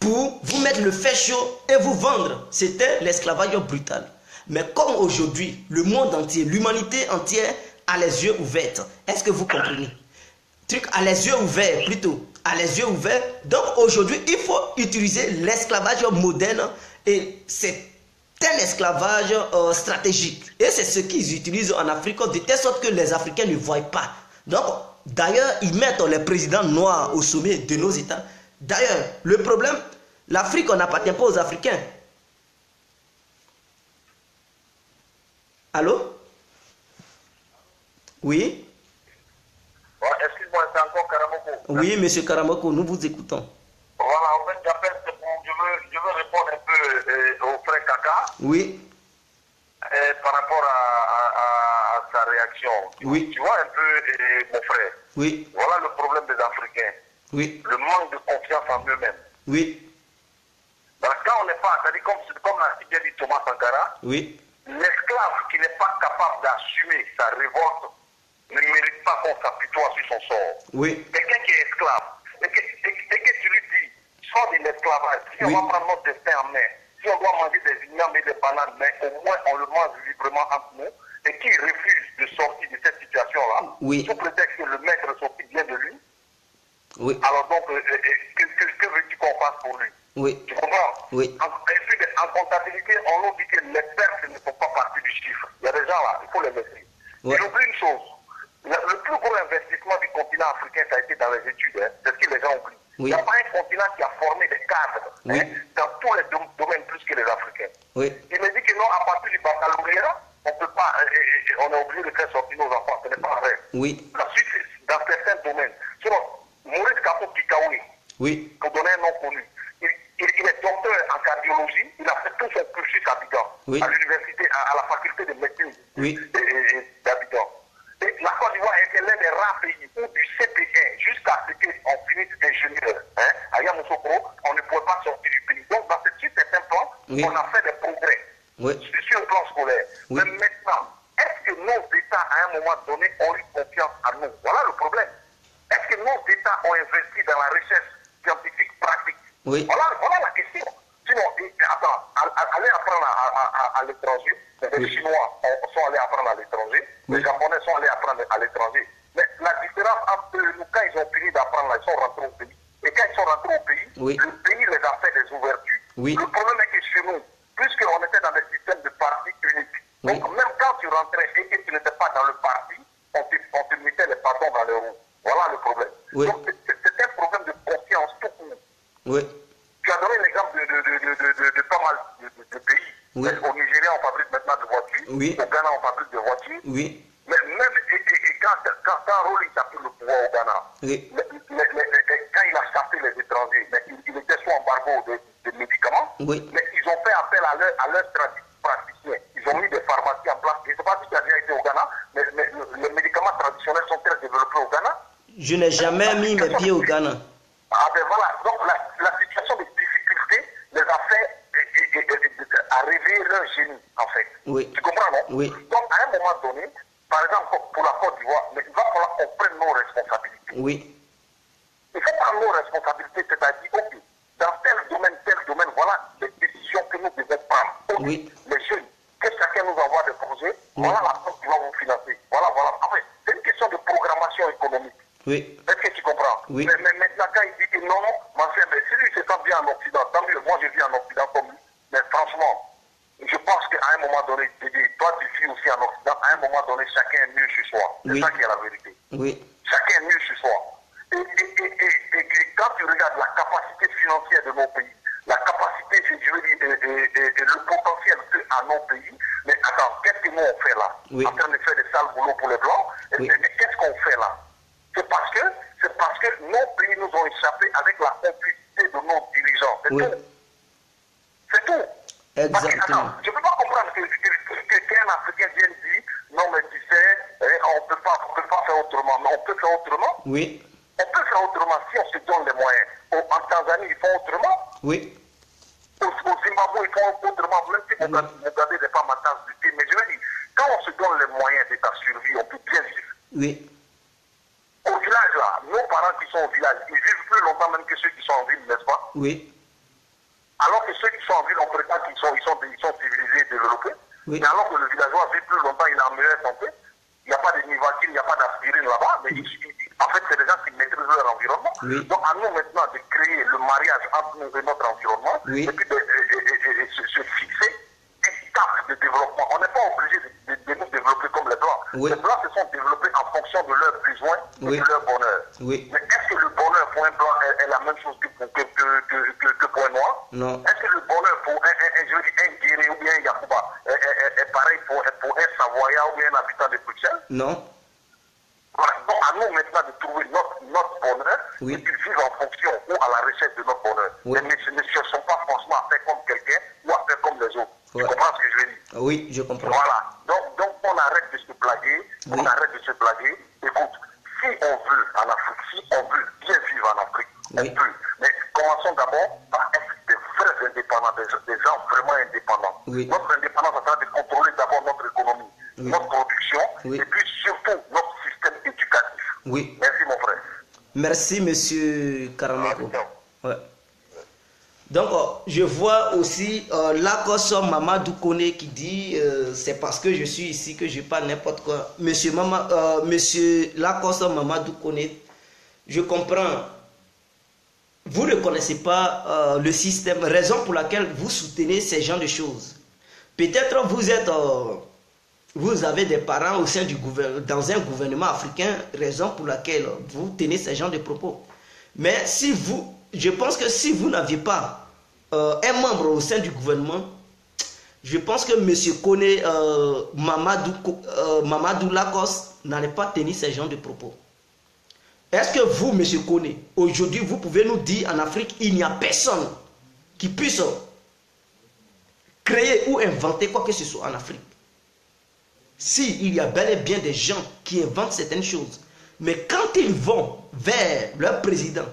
pour vous mettre le fait chaud et vous vendre. C'était l'esclavage brutal. Mais comme aujourd'hui, le monde entier, l'humanité entière a les yeux ouverts. Est-ce que vous comprenez? Truc à les yeux ouverts plutôt. À les yeux ouverts. Donc aujourd'hui, il faut utiliser l'esclavage moderne et c'est un esclavage stratégique. Et c'est ce qu'ils utilisent en Afrique de telle sorte que les Africains ne voient pas. Donc d'ailleurs, ils mettent les présidents noirs au sommet de nos États. D'ailleurs, le problème, l'Afrique, on n'appartient pas aux Africains. Allô? Oui? Excuse-moi, c'est encore Karamoko. Oui, monsieur Karamoko, nous vous écoutons. Voilà, en fait, j'appelle, je veux répondre un peu au frère Kaka. Oui. Par rapport à sa réaction. Oui. Tu vois un peu, mon frère. Oui. Voilà le problème des Africains. Oui. Le manque de confiance en eux-mêmes. Oui. Parce que quand on n'est pas, c'est-à-dire comme l'a bien dit Thomas Sankara, oui. L'esclave qui n'est pas capable d'assumer sa révolte ne mérite pas qu'on s'apitoie sur son sort. Oui. Quelqu'un qui est esclave, et que tu lui dis, sors de l'esclavage, si on va prendre notre destin en main, si on doit manger des ignames et des bananes, mais au moins on le mange librement entre nous, et qui refuse de sortir de cette situation-là, sous prétexte que le maître sortit bien de lui, alors donc, que veux-tu qu'on fasse pour lui? Oui. Tu comprends? Oui. En comptabilité, on nous dit que les pertes ne font pas partie du chiffre. Il y a des gens là, il faut les laisser. Et j'oublie une chose. Le plus gros investissement du continent africain, ça a été dans les études. C'est ce que les gens oublient. Il n'y a pas un continent qui a formé des cadres dans tous les domaines plus que les Africains. Il me dit que non, à partir du baccalauréat, on peut pas, on est obligé de faire sortir nos enfants. Ce n'est pas vrai. La suite, dans certains domaines. Sinon, Maurice Kapo Pikaoui, pour donner un nom connu, il est docteur en cardiologie, il a fait tout son cursus à Abidjan, à l'université, à la faculté de médecine d'Abidjan. Et la Côte d'Ivoire était l'un des rares pays où du CP1 jusqu'à ce qu'on finisse ingénieur, à Yamoussoukro, on ne pouvait pas sortir du pays. Donc dans ce certain plan, on a fait des progrès sur le plan scolaire. Mais maintenant, est-ce que nos États à un moment donné ont eu confiance en nous? Voilà le problème. Est-ce que nos États ont investi dans la recherche scientifique pratique? Voilà la question. Sinon, attends, à aller apprendre à l'étranger. Les Chinois sont allés apprendre à l'étranger. Les Japonais sont allés apprendre à l'étranger. Mais la différence entre nous, quand ils ont fini d'apprendre, ils sont rentrés au pays. Et quand ils sont rentrés au pays, le pays les a fait des ouvertures. Le problème est que chez nous, puisqu'on était dans des systèmes de partis uniques, donc même quand tu rentrais et que tu n'étais pas dans le parti, on te mettait les bâtons dans les roues. Voilà le problème. Donc c'est un problème de confiance tout court. Tu as donné l'exemple de pas mal de pays. Au Nigeria, on fabrique maintenant de voitures. Au Ghana, on fabrique de voitures. Mais même quand Rolling a pris le pouvoir au Ghana, quand il a chassé les étrangers, il était sous embargo de médicaments, mais ils ont fait appel à leurs praticiens. Ils ont mis des pharmacies en place. Je ne sais pas si tu as déjà été au Ghana, mais les médicaments traditionnels sont très développés au Ghana. Je n'ai jamais mis mes pieds au Ghana. Ah ben voilà, donc la situation de difficulté les a fait à réveiller leur génie, en fait. Tu comprends, non? Donc à un moment donné, par exemple pour la Côte d'Ivoire, il va falloir qu'on prenne nos responsabilités. Il faut prendre nos responsabilités, c'est-à-dire, ok, dans tel domaine, voilà les décisions que nous devons prendre. Les jeunes, que chacun nous envoie des projets, voilà la Côte qui va vous financer. Voilà. Après, c'est une question de programmation économique. Est-ce que tu comprends? Mais maintenant, quand il dit que non, mais si lui se sent bien en Occident, tant mieux, moi je vis en Occident comme lui. Mais franchement, je pense qu'à un moment donné, toi tu vis aussi en Occident, à un moment donné, chacun est mieux chez soi. C'est ça qui est la vérité. Chacun est mieux chez soi. Et quand tu regardes la capacité financière de nos pays, la capacité, je veux dire, et le potentiel à nos pays, mais attends, qu'est-ce que nous on fait là? En train de faire des sales boulots pour les Blancs, mais qu'est-ce qu'on fait là? C'est parce que nos pays nous ont échappé avec la complicité de nos dirigeants. C'est tout. Parce que, attends, je ne peux pas comprendre qu'un Africain vienne dire non mais tu sais, on ne peut pas faire autrement. Mais on peut faire autrement. On peut faire autrement si on se donne les moyens. En Tanzanie, ils font autrement. Au Zimbabwe, ils font autrement. Même si vous regardez n'est pas ma tasse de thé. Mais je veux dire, quand on se donne les moyens de ta survie, on peut bien vivre. Au village là, nos parents qui sont au village, ils vivent plus longtemps même que ceux qui sont en ville, n'est-ce pas? Alors que ceux qui sont en ville, on prétend qu'ils sont civilisés, développés. Mais alors que le villageois vit plus longtemps, il est en meilleure santé. Il n'y a pas de nivatine, il n'y a pas d'aspirine là-bas. Mais en fait, c'est des gens qui maîtrisent leur environnement. Donc à nous maintenant de créer le mariage entre nous et notre environnement, et puis de se fixer un cap de développement. On n'est pas obligé de nous développer comme les Blancs. Les Blancs se sont développés en fonction de leurs besoins et de leur bonheur. Mais est-ce que le bonheur pour un Blanc est la même chose que pour un Noir? Non. Est-ce que le bonheur pour un Guéré ou bien un Yacouba est pareil pour un Savoyard ou bien un habitant de Bruxelles? Non. Voilà. Donc à nous maintenant de trouver notre bonheur et puis vivre en fonction ou à la recherche de notre bonheur. Mais ne cherchons pas franchement à faire comme quelqu'un ou à faire comme les autres. Tu comprends ce que je veux dire? Oui, je comprends. Voilà. Donc on arrête de se blaguer. On arrête de se blaguer. Écoute, si on veut en Afrique, si on veut bien vivre en Afrique, on peut. Mais commençons d'abord par être des vrais indépendants, des gens vraiment indépendants. Notre indépendance, ça sera de contrôler d'abord notre économie, notre production, et puis surtout notre système éducatif. Merci mon frère. Merci monsieur Karamoko. Donc, je vois aussi Lakos Mamadou Kone qui dit c'est parce que je suis ici que je parle n'importe quoi. Monsieur Lakos Mamadou Kone, je comprends. Vous ne connaissez pas le système, raison pour laquelle vous soutenez ces genres de choses. Peut-être vous avez des parents au sein dans un gouvernement africain, raison pour laquelle vous tenez ces genres de propos. Mais si je pense que si vous n'aviez pas un membre au sein du gouvernement, je pense que M. Kone, Mamadou Lakos n'allait pas tenir ces genres de propos. Est-ce que vous, M. Kone, aujourd'hui, vous pouvez nous dire en Afrique, il n'y a personne qui puisse créer ou inventer quoi que ce soit en Afrique? Si, il y a bel et bien des gens qui inventent certaines choses, mais quand ils vont vers leur président,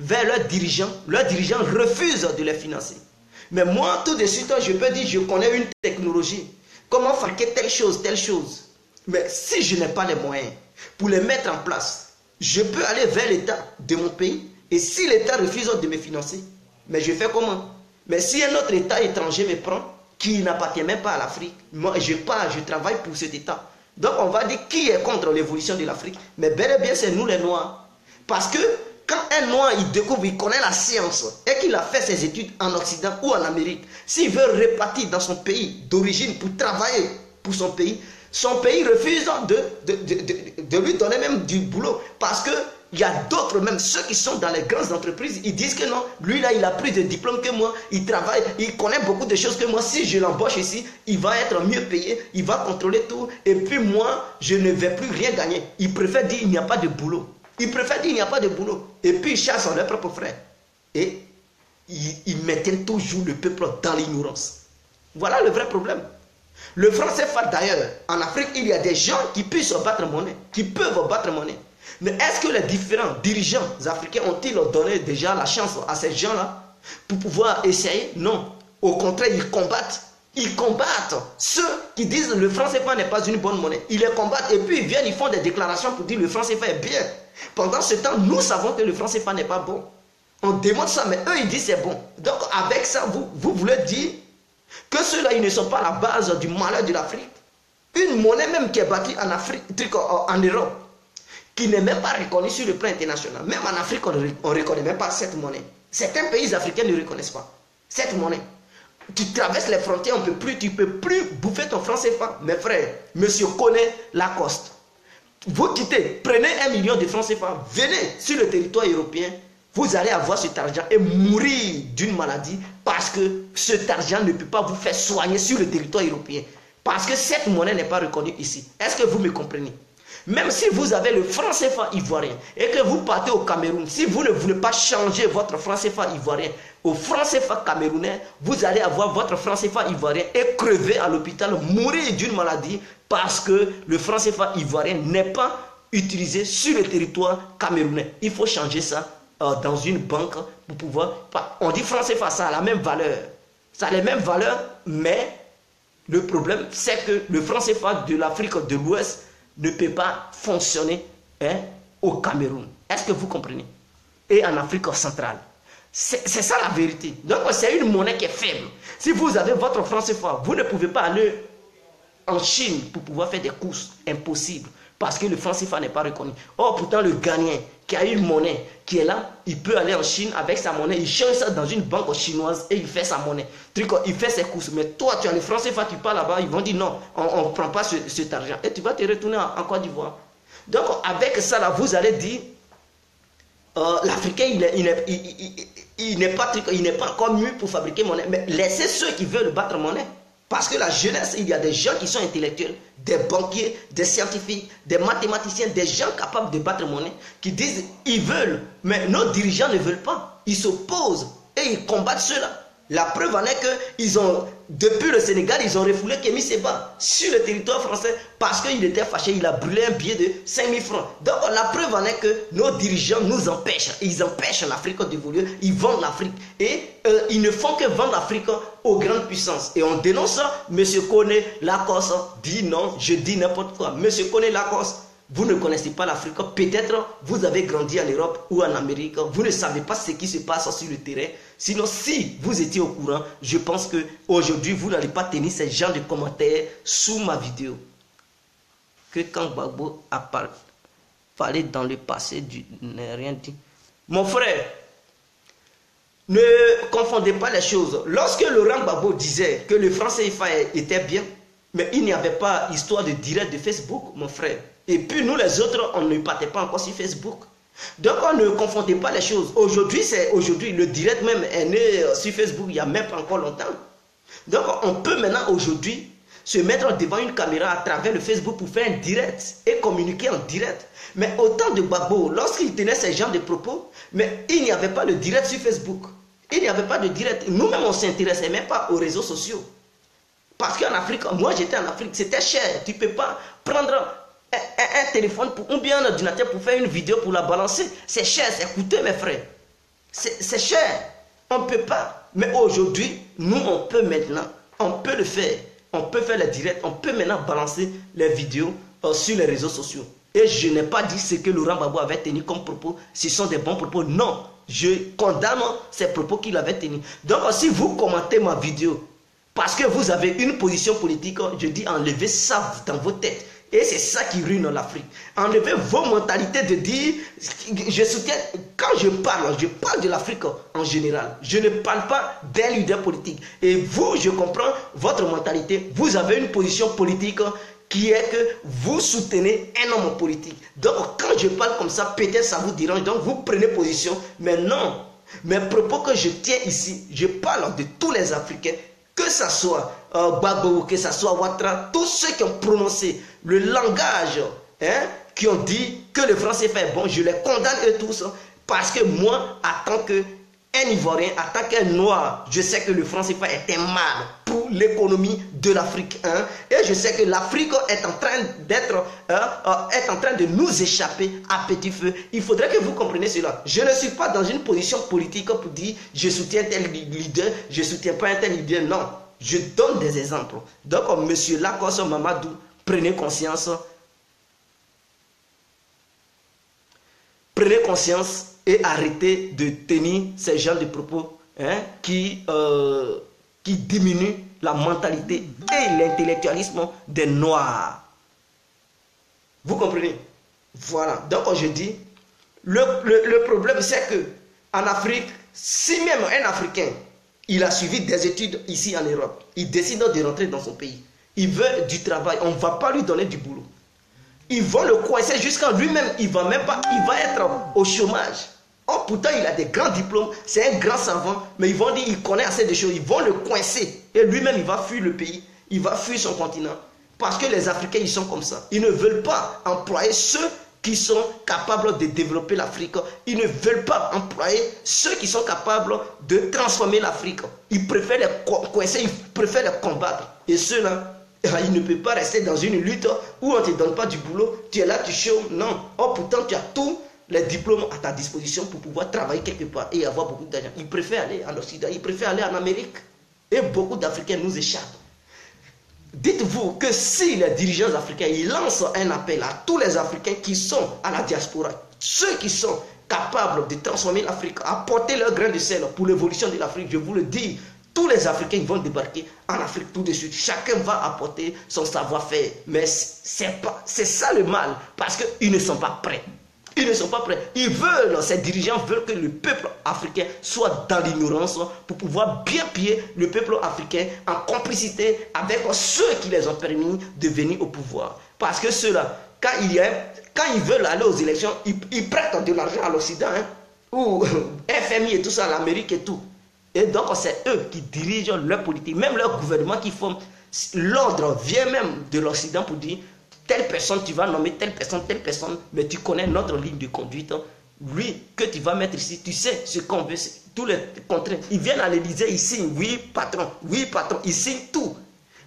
vers leurs dirigeants refusent de les financer. Mais moi, tout de suite, je peux dire, je connais une technologie. Comment fabriquer telle chose. Mais si je n'ai pas les moyens pour les mettre en place, je peux aller vers l'État de mon pays. Et si l'État refuse de me financer, mais je fais comment? Mais si un autre État étranger me prend, qui n'appartient même pas à l'Afrique. Moi, je travaille pour cet État. Donc, on va dire qui est contre l'évolution de l'Afrique. Mais bel et bien, c'est nous les Noirs. Parce que quand un Noir, il découvre, il connaît la science et qu'il a fait ses études en Occident ou en Amérique, s'il veut repartir dans son pays d'origine pour travailler pour son pays refuse de lui donner même du boulot. Parce que il y a d'autres, même ceux qui sont dans les grandes entreprises, ils disent que non, lui là, il a plus de diplôme que moi, il travaille, il connaît beaucoup de choses que moi. Si je l'embauche ici, il va être mieux payé, il va contrôler tout. Et puis moi, je ne vais plus rien gagner. Il préfère dire il n'y a pas de boulot. Il préfère dire il n'y a pas de boulot. Et puis ils chassent leurs propres frères. Et ils maintiennent toujours le peuple dans l'ignorance. Voilà le vrai problème. Le franc CFA d'ailleurs, en Afrique, il y a des gens qui puissent battre monnaie, qui peuvent battre monnaie. Mais est-ce que les différents dirigeants africains ont-ils donné déjà la chance à ces gens-là pour pouvoir essayer? Non. Au contraire, ils combattent. Ils combattent ceux qui disent le franc CFA n'est pas une bonne monnaie. Ils les combattent et puis ils viennent, ils font des déclarations pour dire le franc CFA est bien. Pendant ce temps, nous savons que le franc CFA n'est pas bon. On demande ça, mais eux, ils disent c'est bon. Donc avec ça, vous voulez dire que ceux-là, ils ne sont pas la base du malheur de l'Afrique. Une monnaie même qui est bâtie en Afrique, en Europe, qui n'est même pas reconnue sur le plan international. Même en Afrique, on ne reconnaît même pas cette monnaie. Certains pays africains ne reconnaissent pas cette monnaie. Tu traverses les frontières, tu ne peux plus bouffer ton franc CFA. Mes frères, monsieur connaît Lacoste. Vous quittez, prenez 1 million de francs CFA, venez sur le territoire européen, vous allez avoir cet argent et mourir d'une maladie parce que cet argent ne peut pas vous faire soigner sur le territoire européen. Parce que cette monnaie n'est pas reconnue ici. Est-ce que vous me comprenez? Même si vous avez le franc CFA ivoirien et que vous partez au Cameroun, si vous ne voulez pas changer votre franc CFA ivoirien au franc CFA camerounais, vous allez avoir votre franc CFA ivoirien et crever à l'hôpital, mourir d'une maladie parce que le franc CFA ivoirien n'est pas utilisé sur le territoire camerounais. Il faut changer ça dans une banque pour pouvoir... On dit franc CFA, ça a la même valeur. Ça a les mêmes valeurs, mais le problème, c'est que le franc CFA de l'Afrique de l'Ouest ne peut pas fonctionner au Cameroun. Est-ce que vous comprenez? Et en Afrique centrale. C'est ça la vérité. Donc c'est une monnaie qui est faible. Si vous avez votre franc CFA, vous ne pouvez pas aller en Chine pour pouvoir faire des courses. Impossible. Parce que le franc CFA n'est pas reconnu. Or pourtant le Ghanéen qui a une monnaie qui est là, il peut aller en Chine avec sa monnaie, il change ça dans une banque chinoise et il fait sa monnaie. Il fait ses courses. Mais toi, tu as le franc CFA, tu pars là-bas, ils vont dire non, on ne prend pas cet argent. Et tu vas te retourner en Côte d'Ivoire. Donc avec ça, là, vous allez dire, l'Africain, il n'est pas encore mieux pour fabriquer monnaie. Mais laissez ceux qui veulent battre monnaie. Parce que la jeunesse, il y a des gens qui sont intellectuels, des banquiers, des scientifiques, des mathématiciens, des gens capables de battre monnaie, qui disent ils veulent, mais nos dirigeants ne veulent pas. Ils s'opposent et ils combattent ceux-là. La preuve en est que ils ont, depuis le Sénégal, ils ont refoulé Kémy Séba sur le territoire français parce qu'il était fâché, il a brûlé un billet de 5 000 francs. Donc la preuve en est que nos dirigeants nous empêchent, ils empêchent l'Afrique d'évoluer, ils vendent l'Afrique. Et ils ne font que vendre l'Afrique aux grandes puissances. Et on dénonce ça, monsieur Koné Lacoste dit non, je dis n'importe quoi. Monsieur Koné Lacoste, vous ne connaissez pas l'Afrique, peut-être vous avez grandi en Europe ou en Amérique, vous ne savez pas ce qui se passe sur le terrain. Sinon, si vous étiez au courant, je pense qu'aujourd'hui, vous n'allez pas tenir ce genre de commentaires sous ma vidéo. Que quand Gbagbo a parlé dans le passé, n'a rien dit. Mon frère, ne confondez pas les choses. Lorsque Laurent Gbagbo disait que le franc CFA était bien, mais il n'y avait pas histoire de direct de Facebook, mon frère. Et puis nous les autres, on ne partait pas encore sur Facebook. Donc on ne confondait pas les choses. Aujourd'hui, le direct même est né sur Facebook il n'y a même pas encore longtemps. Donc on peut maintenant aujourd'hui se mettre devant une caméra à travers le Facebook pour faire un direct et communiquer en direct. Mais au temps de Gbagbo, lorsqu'il tenait ce genre de propos, mais il n'y avait pas de direct sur Facebook. Il n'y avait pas de direct. Nous-mêmes, on ne s'intéressait même pas aux réseaux sociaux. Parce qu'en Afrique, moi j'étais en Afrique, c'était cher. Tu ne peux pas prendre un téléphone ou bien un ordinateur pour faire une vidéo pour la balancer. C'est cher, c'est coûteux mes frères. C'est cher. On ne peut pas. Mais aujourd'hui, nous on peut maintenant, on peut le faire. On peut faire les directs, on peut maintenant balancer les vidéos sur les réseaux sociaux. Et je n'ai pas dit ce que Laurent Gbagbo avait tenu comme propos. Ce sont des bons propos. Non, je condamne ces propos qu'il avait tenus. Donc si vous commentez ma vidéo, Parce que vous avez une position politique, je dis enlevez ça dans vos têtes. Et c'est ça qui ruine l'Afrique. Enlevez vos mentalités de dire, je soutiens, quand je parle de l'Afrique en général. Je ne parle pas d'un leader politique. Et vous, je comprends votre mentalité. Vous avez une position politique qui est que vous soutenez un homme politique. Donc, quand je parle comme ça, peut-être ça vous dérange. Donc, vous prenez position. Mais non. Mes propos que je tiens ici, je parle de tous les Africains. Que ce soit Gbagbo, que ce soit Ouattara, tous ceux qui ont prononcé le langage, qui ont dit que le franc CFA est bon, je les condamne eux tous. Parce que moi, en tant qu'un Ivoirien, en tant qu'un Noir, je sais que le franc CFA est un mal pour l'économie de l'Afrique. Et je sais que l'Afrique est en train est en train de nous échapper à petit feu. Il faudrait que vous compreniez cela. Je ne suis pas dans une position politique pour dire je soutiens tel leader, je ne soutiens pas un tel leader. Non, je donne des exemples. Donc, monsieur Lacoste Mamadou, prenez conscience. Prenez conscience et arrêtez de tenir ces genres de propos qui diminuent la mentalité et l'intellectualisme des Noirs. Vous comprenez? Voilà. Donc je dis, le problème c'est que en Afrique, si même un Africain, il a suivi des études ici en Europe, il décide de rentrer dans son pays, il veut du travail, on ne va pas lui donner du boulot. Ils vont le coincer jusqu'à lui-même, il va être au chômage. Oh, pourtant, il a des grands diplômes, c'est un grand savant, mais ils vont dire qu'il connaît assez de choses, ils vont le coincer. Et lui-même, il va fuir le pays, il va fuir son continent. Parce que les Africains, ils sont comme ça. Ils ne veulent pas employer ceux qui sont capables de développer l'Afrique. Ils ne veulent pas employer ceux qui sont capables de transformer l'Afrique. Ils préfèrent les coincer, ils préfèrent les combattre. Et ceux-là, ils ne peuvent pas rester dans une lutte où on ne te donne pas du boulot. Tu es là, tu chômes. Non. Oh, pourtant, tu as tous les diplômes à ta disposition pour pouvoir travailler quelque part et avoir beaucoup d'argent. Ils préfèrent aller en Occident, ils préfèrent aller en Amérique. Et beaucoup d'Africains nous échappent. Dites-vous que si les dirigeants africains ils lancent un appel à tous les Africains qui sont à la diaspora, ceux qui sont capables de transformer l'Afrique, apporter leur grain de sel pour l'évolution de l'Afrique, je vous le dis, tous les Africains vont débarquer en Afrique tout de suite. Chacun va apporter son savoir-faire. Mais c'est ça le mal, parce qu'ils ne sont pas prêts. Ils ne sont pas prêts. Ils veulent, ces dirigeants veulent que le peuple africain soit dans l'ignorance pour pouvoir bien piller le peuple africain en complicité avec ceux qui les ont permis de venir au pouvoir. Parce que ceux-là, quand ils veulent aller aux élections, ils prêtent de l'argent à l'Occident, ou FMI et tout ça, l'Amérique et tout. Et donc, c'est eux qui dirigent leur politique, même leur gouvernement qui font. L'ordre vient même de l'Occident pour dire telle personne, tu vas nommer telle personne, mais tu connais notre ligne de conduite. Lui, que tu vas mettre ici, tu sais ce qu'on veut, tous les contraintes. Ils viennent à l'Élysée, ils signent, oui patron, ils signent tout.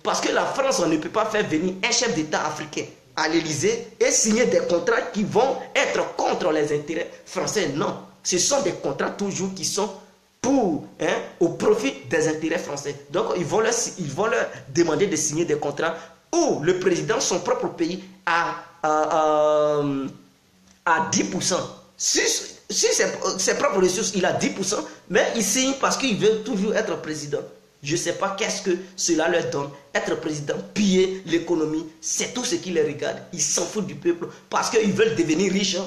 Parce que la France, on ne peut pas faire venir un chef d'État africain à l'Élysée et signer des contrats qui vont être contre les intérêts français. Non, ce sont des contrats toujours qui sont au profit des intérêts français. Donc, ils vont leur demander de signer des contrats où le président, son propre pays, a 10%. Si ses propres ressources, il a 10%, mais il signe parce qu'il veut toujours être président. Je ne sais pas qu'est-ce que cela leur donne. Être président, piller l'économie, c'est tout ce qui les regarde. Ils s'en foutent du peuple parce qu'ils veulent devenir riches.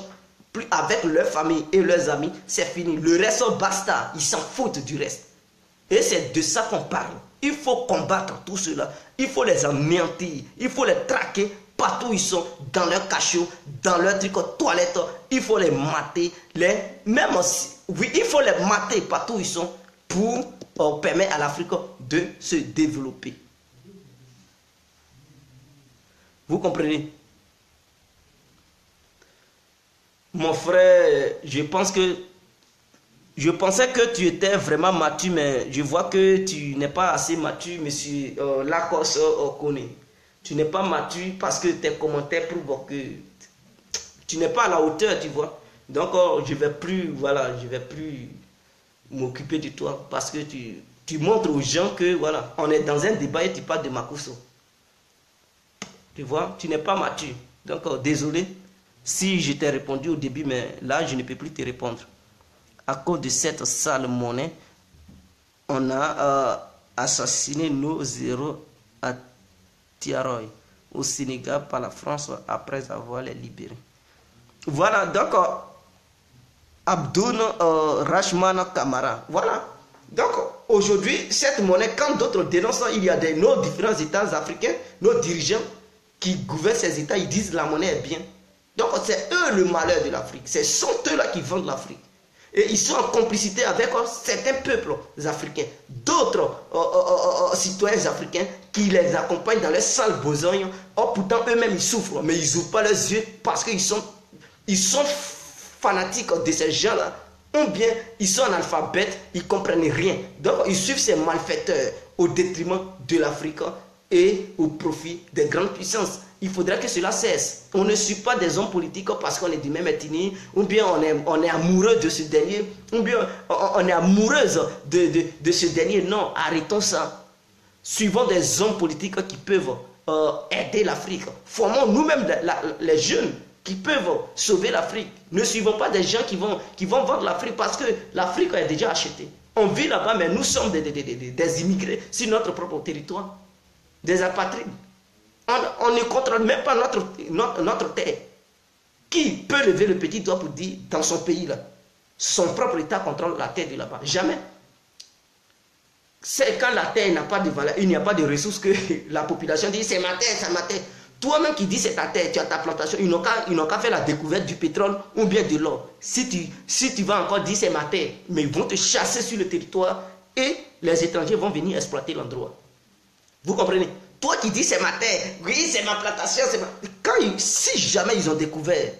Plus avec leur famille et leurs amis, c'est fini. Le reste, basta. Ils s'en foutent du reste. Et c'est de ça qu'on parle. Il faut combattre tout cela. Il faut les anéantir. Il faut les traquer partout où ils sont. Dans leur cachot, dans leur truc toilette. Il faut les mater. Il faut les mater partout où ils sont pour permettre à l'Afrique de se développer. Vous comprenez? Mon frère, je pensais que tu étais vraiment mature, mais je vois que tu n'es pas assez mature, monsieur Lacoste Okone. Tu n'es pas mature parce que tes commentaires prouvent que tu n'es pas à la hauteur, tu vois. Donc, je vais plus m'occuper de toi parce que tu montres aux gens que, voilà, on est dans un débat et tu parles de Makuso. Tu vois, tu n'es pas mature. Donc, désolé. Si je t'ai répondu au début, mais là, je ne peux plus te répondre. À cause de cette sale monnaie, on a assassiné nos héros à Tiaroy, au Sénégal, par la France après avoir les libérés. Voilà, donc Abdoun Rachman Kamara. Voilà. Donc aujourd'hui, cette monnaie, quand d'autres dénoncent, il y a nos différents États africains, nos dirigeants qui gouvernent ces États, ils disent la monnaie est bien. Donc c'est eux le malheur de l'Afrique. Ce sont eux-là qui vendent l'Afrique. Et ils sont en complicité avec certains peuples africains, d'autres citoyens africains qui les accompagnent dans leur sale besogne. Or pourtant eux-mêmes ils souffrent, mais ils n'ouvrent pas leurs yeux parce qu'ils sont fanatiques de ces gens-là. Ou bien ils sont analphabètes, ils ne comprennent rien. Donc ils suivent ces malfaiteurs au détriment de l'Afrique et au profit des grandes puissances. Il faudrait que cela cesse. On ne suit pas des hommes politiques parce qu'on est du même ethnie, ou bien on est amoureux de ce dernier, ou bien on est amoureuse de ce dernier. Non, arrêtons ça. Suivons des hommes politiques qui peuvent aider l'Afrique. Formons nous-mêmes les jeunes qui peuvent sauver l'Afrique. Ne suivons pas des gens qui vont vendre l'Afrique parce que l'Afrique est déjà achetée. On vit là-bas, mais nous sommes des immigrés sur notre propre territoire, des apatrides. On ne contrôle même pas notre terre. Qui peut lever le petit doigt pour dire dans son pays là, son propre État contrôle la terre de là-bas? Jamais. C'est quand la terre n'a pas de valeur, il n'y a pas de ressources que la population dit c'est ma terre, c'est ma terre. Toi-même qui dis c'est ta terre, tu as ta plantation, ils n'ont qu'à faire la découverte du pétrole ou bien de l'or. Si tu vas encore dire c'est ma terre, mais ils vont te chasser sur le territoire et les étrangers vont venir exploiter l'endroit. Vous comprenez? Toi qui dis c'est ma terre, oui c'est ma plantation, si jamais ils ont découvert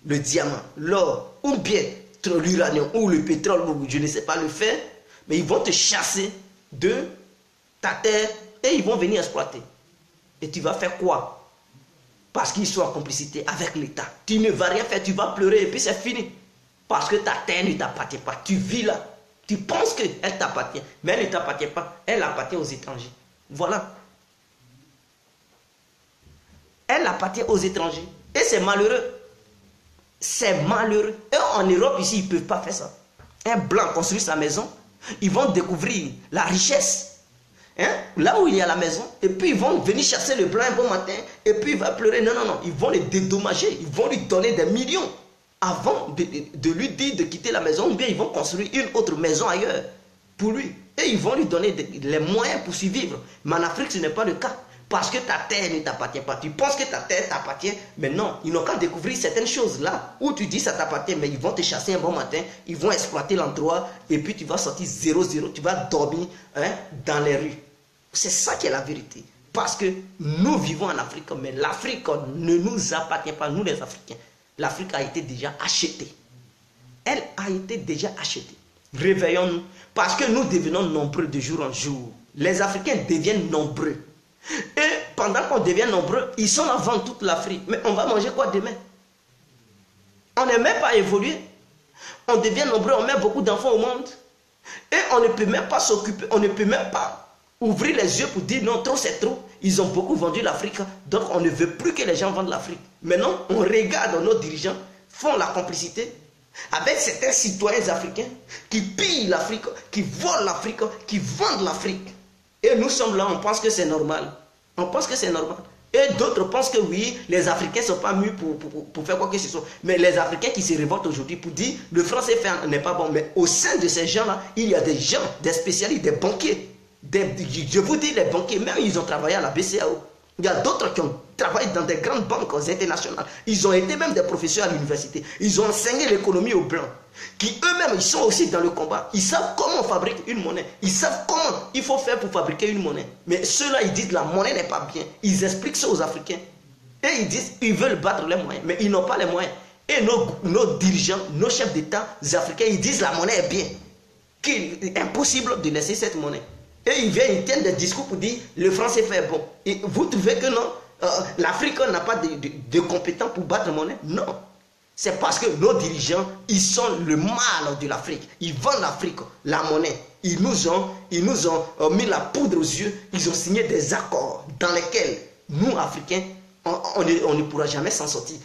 le diamant, l'or, ou bien l'uranium, ou le pétrole, ou je ne sais pas le faire, mais ils vont te chasser de ta terre et ils vont venir exploiter. Et tu vas faire quoi? Parce qu'ils sont en complicité avec l'État. Tu ne vas rien faire, tu vas pleurer et puis c'est fini. Parce que ta terre ne t'appartient pas, tu vis là. Tu penses qu'elle t'appartient, mais elle ne t'appartient pas, elle appartient aux étrangers. Voilà. Elle appartient aux étrangers. Et c'est malheureux. C'est malheureux. Et en Europe, ici, ils ne peuvent pas faire ça. Un blanc construit sa maison, ils vont découvrir la richesse. Hein? Là où il y a la maison. Et puis, ils vont venir chasser le blanc un bon matin. Et puis, il va pleurer. Non, non, non. Ils vont les dédommager. Ils vont lui donner des millions avant de lui dire de quitter la maison. Ou bien, ils vont construire une autre maison ailleurs pour lui. Et ils vont lui donner les moyens pour survivre. Mais en Afrique, ce n'est pas le cas. Parce que ta terre ne t'appartient pas. Tu penses que ta terre t'appartient, mais non. Ils n'ont qu'à découvrir certaines choses là où tu dis ça t'appartient, mais ils vont te chasser un bon matin, ils vont exploiter l'endroit et puis tu vas sortir 0-0, tu vas dormir dans les rues. C'est ça qui est la vérité. Parce que nous vivons en Afrique, mais l'Afrique ne nous appartient pas, nous les Africains. L'Afrique a été déjà achetée. Elle a été déjà achetée. Réveillons-nous. Parce que nous devenons nombreux de jour en jour. Les Africains deviennent nombreux. Et pendant qu'on devient nombreux, ils sont là vendre toute l'Afrique. Mais on va manger quoi demain? On n'est même pas évolué. On devient nombreux, on met beaucoup d'enfants au monde. Et on ne peut même pas s'occuper, on ne peut même pas ouvrir les yeux pour dire non, trop c'est trop. Ils ont beaucoup vendu l'Afrique, donc on ne veut plus que les gens vendent l'Afrique. Maintenant, on regarde nos dirigeants font la complicité avec certains citoyens africains qui pillent l'Afrique, qui volent l'Afrique, qui vendent l'Afrique. Et nous sommes là, on pense que c'est normal. On pense que c'est normal. Et d'autres pensent que oui, les Africains ne sont pas mûrs pour faire quoi que ce soit. Mais les Africains qui se révoltent aujourd'hui pour dire le franc CFA n'est pas bon. Mais au sein de ces gens-là, il y a des gens, des spécialistes, des banquiers. Je vous dis, les banquiers, même ils ont travaillé à la BCAO. Il y a d'autres qui ont travaillé dans des grandes banques internationales. Ils ont été même des professeurs à l'université. Ils ont enseigné l'économie aux Blancs. Qui eux-mêmes, ils sont aussi dans le combat. Ils savent comment on fabrique une monnaie. Ils savent comment il faut faire pour fabriquer une monnaie. Mais ceux-là, ils disent la monnaie n'est pas bien. Ils expliquent ça aux Africains. Et ils disent ils veulent battre les moyens. Mais ils n'ont pas les moyens. Et nos dirigeants, nos chefs d'État africains, ils disent la monnaie est bien. Qu'il est impossible de laisser cette monnaie. Et ils viennent, ils tiennent des discours pour dire le franc CFA est bon. Et vous trouvez que non, l'Afrique n'a pas de compétents pour battre la monnaie? Non. C'est parce que nos dirigeants, ils sont le mal de l'Afrique. Ils vendent l'Afrique, la monnaie. Ils nous ont mis la poudre aux yeux. Ils ont signé des accords dans lesquels nous, Africains, on ne pourra jamais s'en sortir.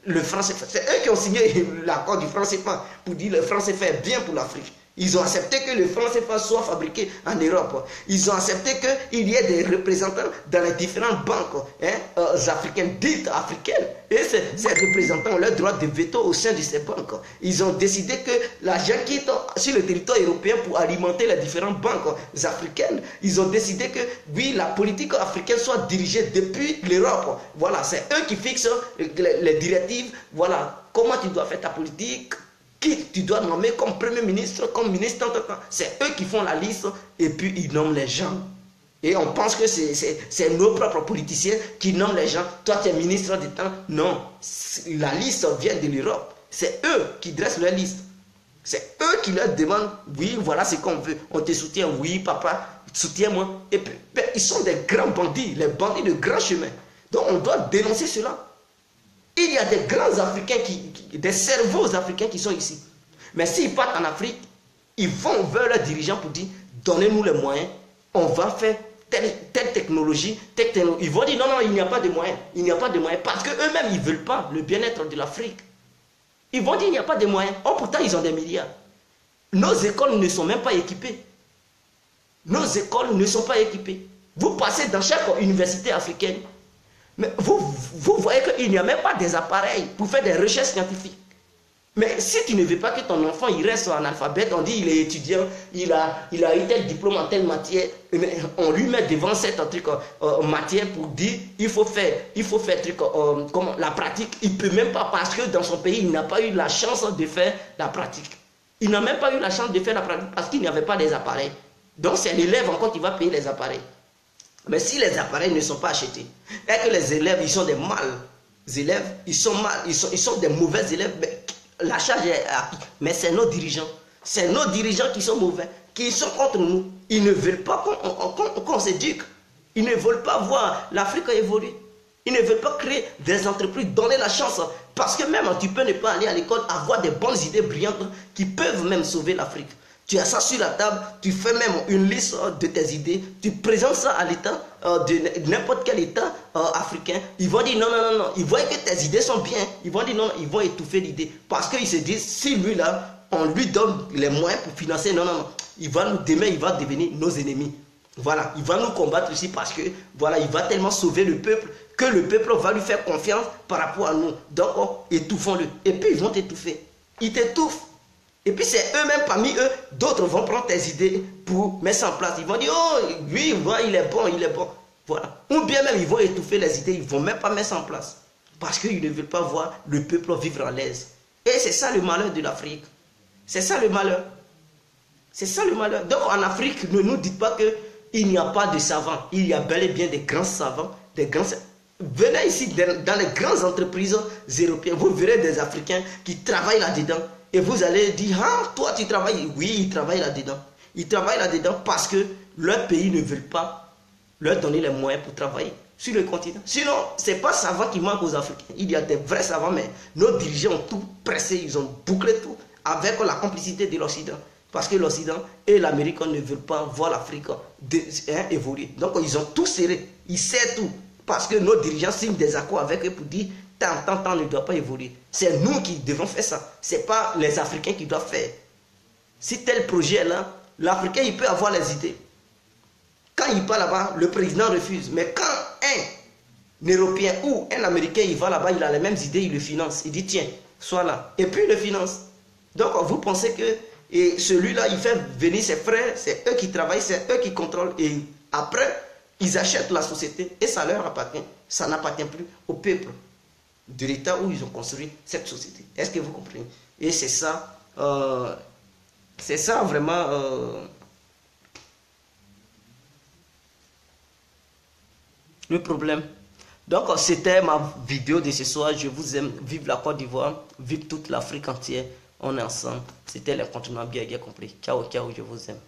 Le franc CFA, c'est eux qui ont signé l'accord du franc CFA pour dire le franc CFA est bien pour l'Afrique. Ils ont accepté que le franc CFA soit fabriqué en Europe. Ils ont accepté qu'il y ait des représentants dans les différentes banques africaines, dites africaines. Et ces représentants ont le droit de veto au sein de ces banques. Ils ont décidé que l'argent quitte sur le territoire européen pour alimenter les différentes banques africaines. Ils ont décidé que, oui, la politique africaine soit dirigée depuis l'Europe. Voilà, c'est eux qui fixent les directives. Voilà, comment tu dois faire ta politique, qui tu dois nommer comme premier ministre, comme ministre, c'est eux qui font la liste et puis ils nomment les gens. Et on pense que c'est nos propres politiciens qui nomment les gens. Toi, tu es ministre d'État. Non, la liste vient de l'Europe. C'est eux qui dressent leur liste. C'est eux qui leur demandent, oui, voilà ce qu'on veut. On te soutient, oui, papa, soutiens-moi. Et puis, ils sont des grands bandits, les bandits de grand chemin. Donc, on doit dénoncer cela. Il y a des grands Africains, des cerveaux africains qui sont ici. Mais s'ils partent en Afrique, ils vont vers leurs dirigeants pour dire, donnez-nous les moyens, on va faire telle technologie, Ils vont dire, non, non, il n'y a pas de moyens. Il n'y a pas de moyens. Parce qu'eux-mêmes, ils ne veulent pas le bien-être de l'Afrique. Ils vont dire, il n'y a pas de moyens. Oh, pourtant, ils ont des milliards. Nos écoles ne sont même pas équipées. Nos écoles ne sont pas équipées. Vous passez dans chaque université africaine, mais vous voyez qu'il n'y a même pas des appareils pour faire des recherches scientifiques. Mais si tu ne veux pas que ton enfant il reste en alphabet, on dit il est étudiant, il a eu tel diplôme en telle matière, on lui met devant cette matière pour dire il faut faire la pratique. Il ne peut même pas parce que dans son pays il n'a pas eu la chance de faire la pratique. Il n'a même pas eu la chance de faire la pratique parce qu'il n'y avait pas des appareils. Donc c'est l'élève encore qui va payer les appareils. Mais si les appareils ne sont pas achetés, et que les élèves, ils sont des élèves, ils sont des mauvais élèves, la charge est acquise. Mais c'est nos dirigeants. C'est nos dirigeants qui sont mauvais, qui sont contre nous. Ils ne veulent pas qu'on s'éduque. Ils ne veulent pas voir l'Afrique évoluer. Ils ne veulent pas créer des entreprises, donner la chance. Parce que même tu peux ne pas aller à l'école, avoir des bonnes idées brillantes qui peuvent même sauver l'Afrique. Tu as ça sur la table, tu fais même une liste de tes idées, tu présentes ça à l'État, de n'importe quel État africain. Ils vont dire non, non, non, non. Ils voient que tes idées sont bien. Ils vont dire non, ils vont étouffer l'idée. Parce qu'ils se disent, si lui là, on lui donne les moyens pour financer, non, non, non. Demain, il va devenir nos ennemis. Voilà, il va nous combattre ici parce que, voilà, il va tellement sauver le peuple que le peuple va lui faire confiance par rapport à nous. Donc, étouffons-le. Et puis, ils vont t'étouffer. Ils t'étouffent. Et puis c'est eux-mêmes, parmi eux, d'autres vont prendre tes idées pour mettre ça en place. Ils vont dire, oh, lui, voilà, il est bon, il est bon. Voilà. Ou bien même, ils vont étouffer les idées, ils ne vont même pas mettre ça en place. Parce qu'ils ne veulent pas voir le peuple vivre à l'aise. Et c'est ça le malheur de l'Afrique. C'est ça le malheur. C'est ça le malheur. Donc en Afrique, ne nous dites pas qu'il n'y a pas de savants. Il y a bel et bien des grands savants, des grands... Venez ici, dans les grandes entreprises européennes, vous verrez des Africains qui travaillent là-dedans. Et vous allez dire, ah, toi tu travailles. Oui, ils travaillent là-dedans. Ils travaillent là-dedans parce que leur pays ne veut pas leur donner les moyens pour travailler sur le continent. Sinon, ce n'est pas savant qui manque aux Africains. Il y a des vrais savants, mais nos dirigeants ont tout pressé, ils ont bouclé tout avec la complicité de l'Occident. Parce que l'Occident et l'Amérique ne veulent pas voir l'Afrique évoluer. Donc, ils ont tout serré. Ils serrent tout. Parce que nos dirigeants signent des accords avec eux pour dire tant ne doit pas évoluer. C'est nous qui devons faire ça. Ce n'est pas les Africains qui doivent faire. Si tel projet est là, l'Africain, il peut avoir les idées. Quand il part là-bas, le président refuse. Mais quand un Européen ou un Américain, il va là-bas, il a les mêmes idées, il le finance. Il dit, tiens, sois là. Et puis, il le finance. Donc, vous pensez que celui-là, il fait venir ses frères, c'est eux qui travaillent, c'est eux qui contrôlent. Et après, ils achètent la société et ça leur appartient. Ça n'appartient plus au peuple de l'État où ils ont construit cette société. Est-ce que vous comprenez? Et c'est ça vraiment le problème. Donc c'était ma vidéo de ce soir. Je vous aime. Vive la Côte d'Ivoire, vive toute l'Afrique entière. On est ensemble. C'était l'incontournable bien compris. Ciao, ciao, je vous aime.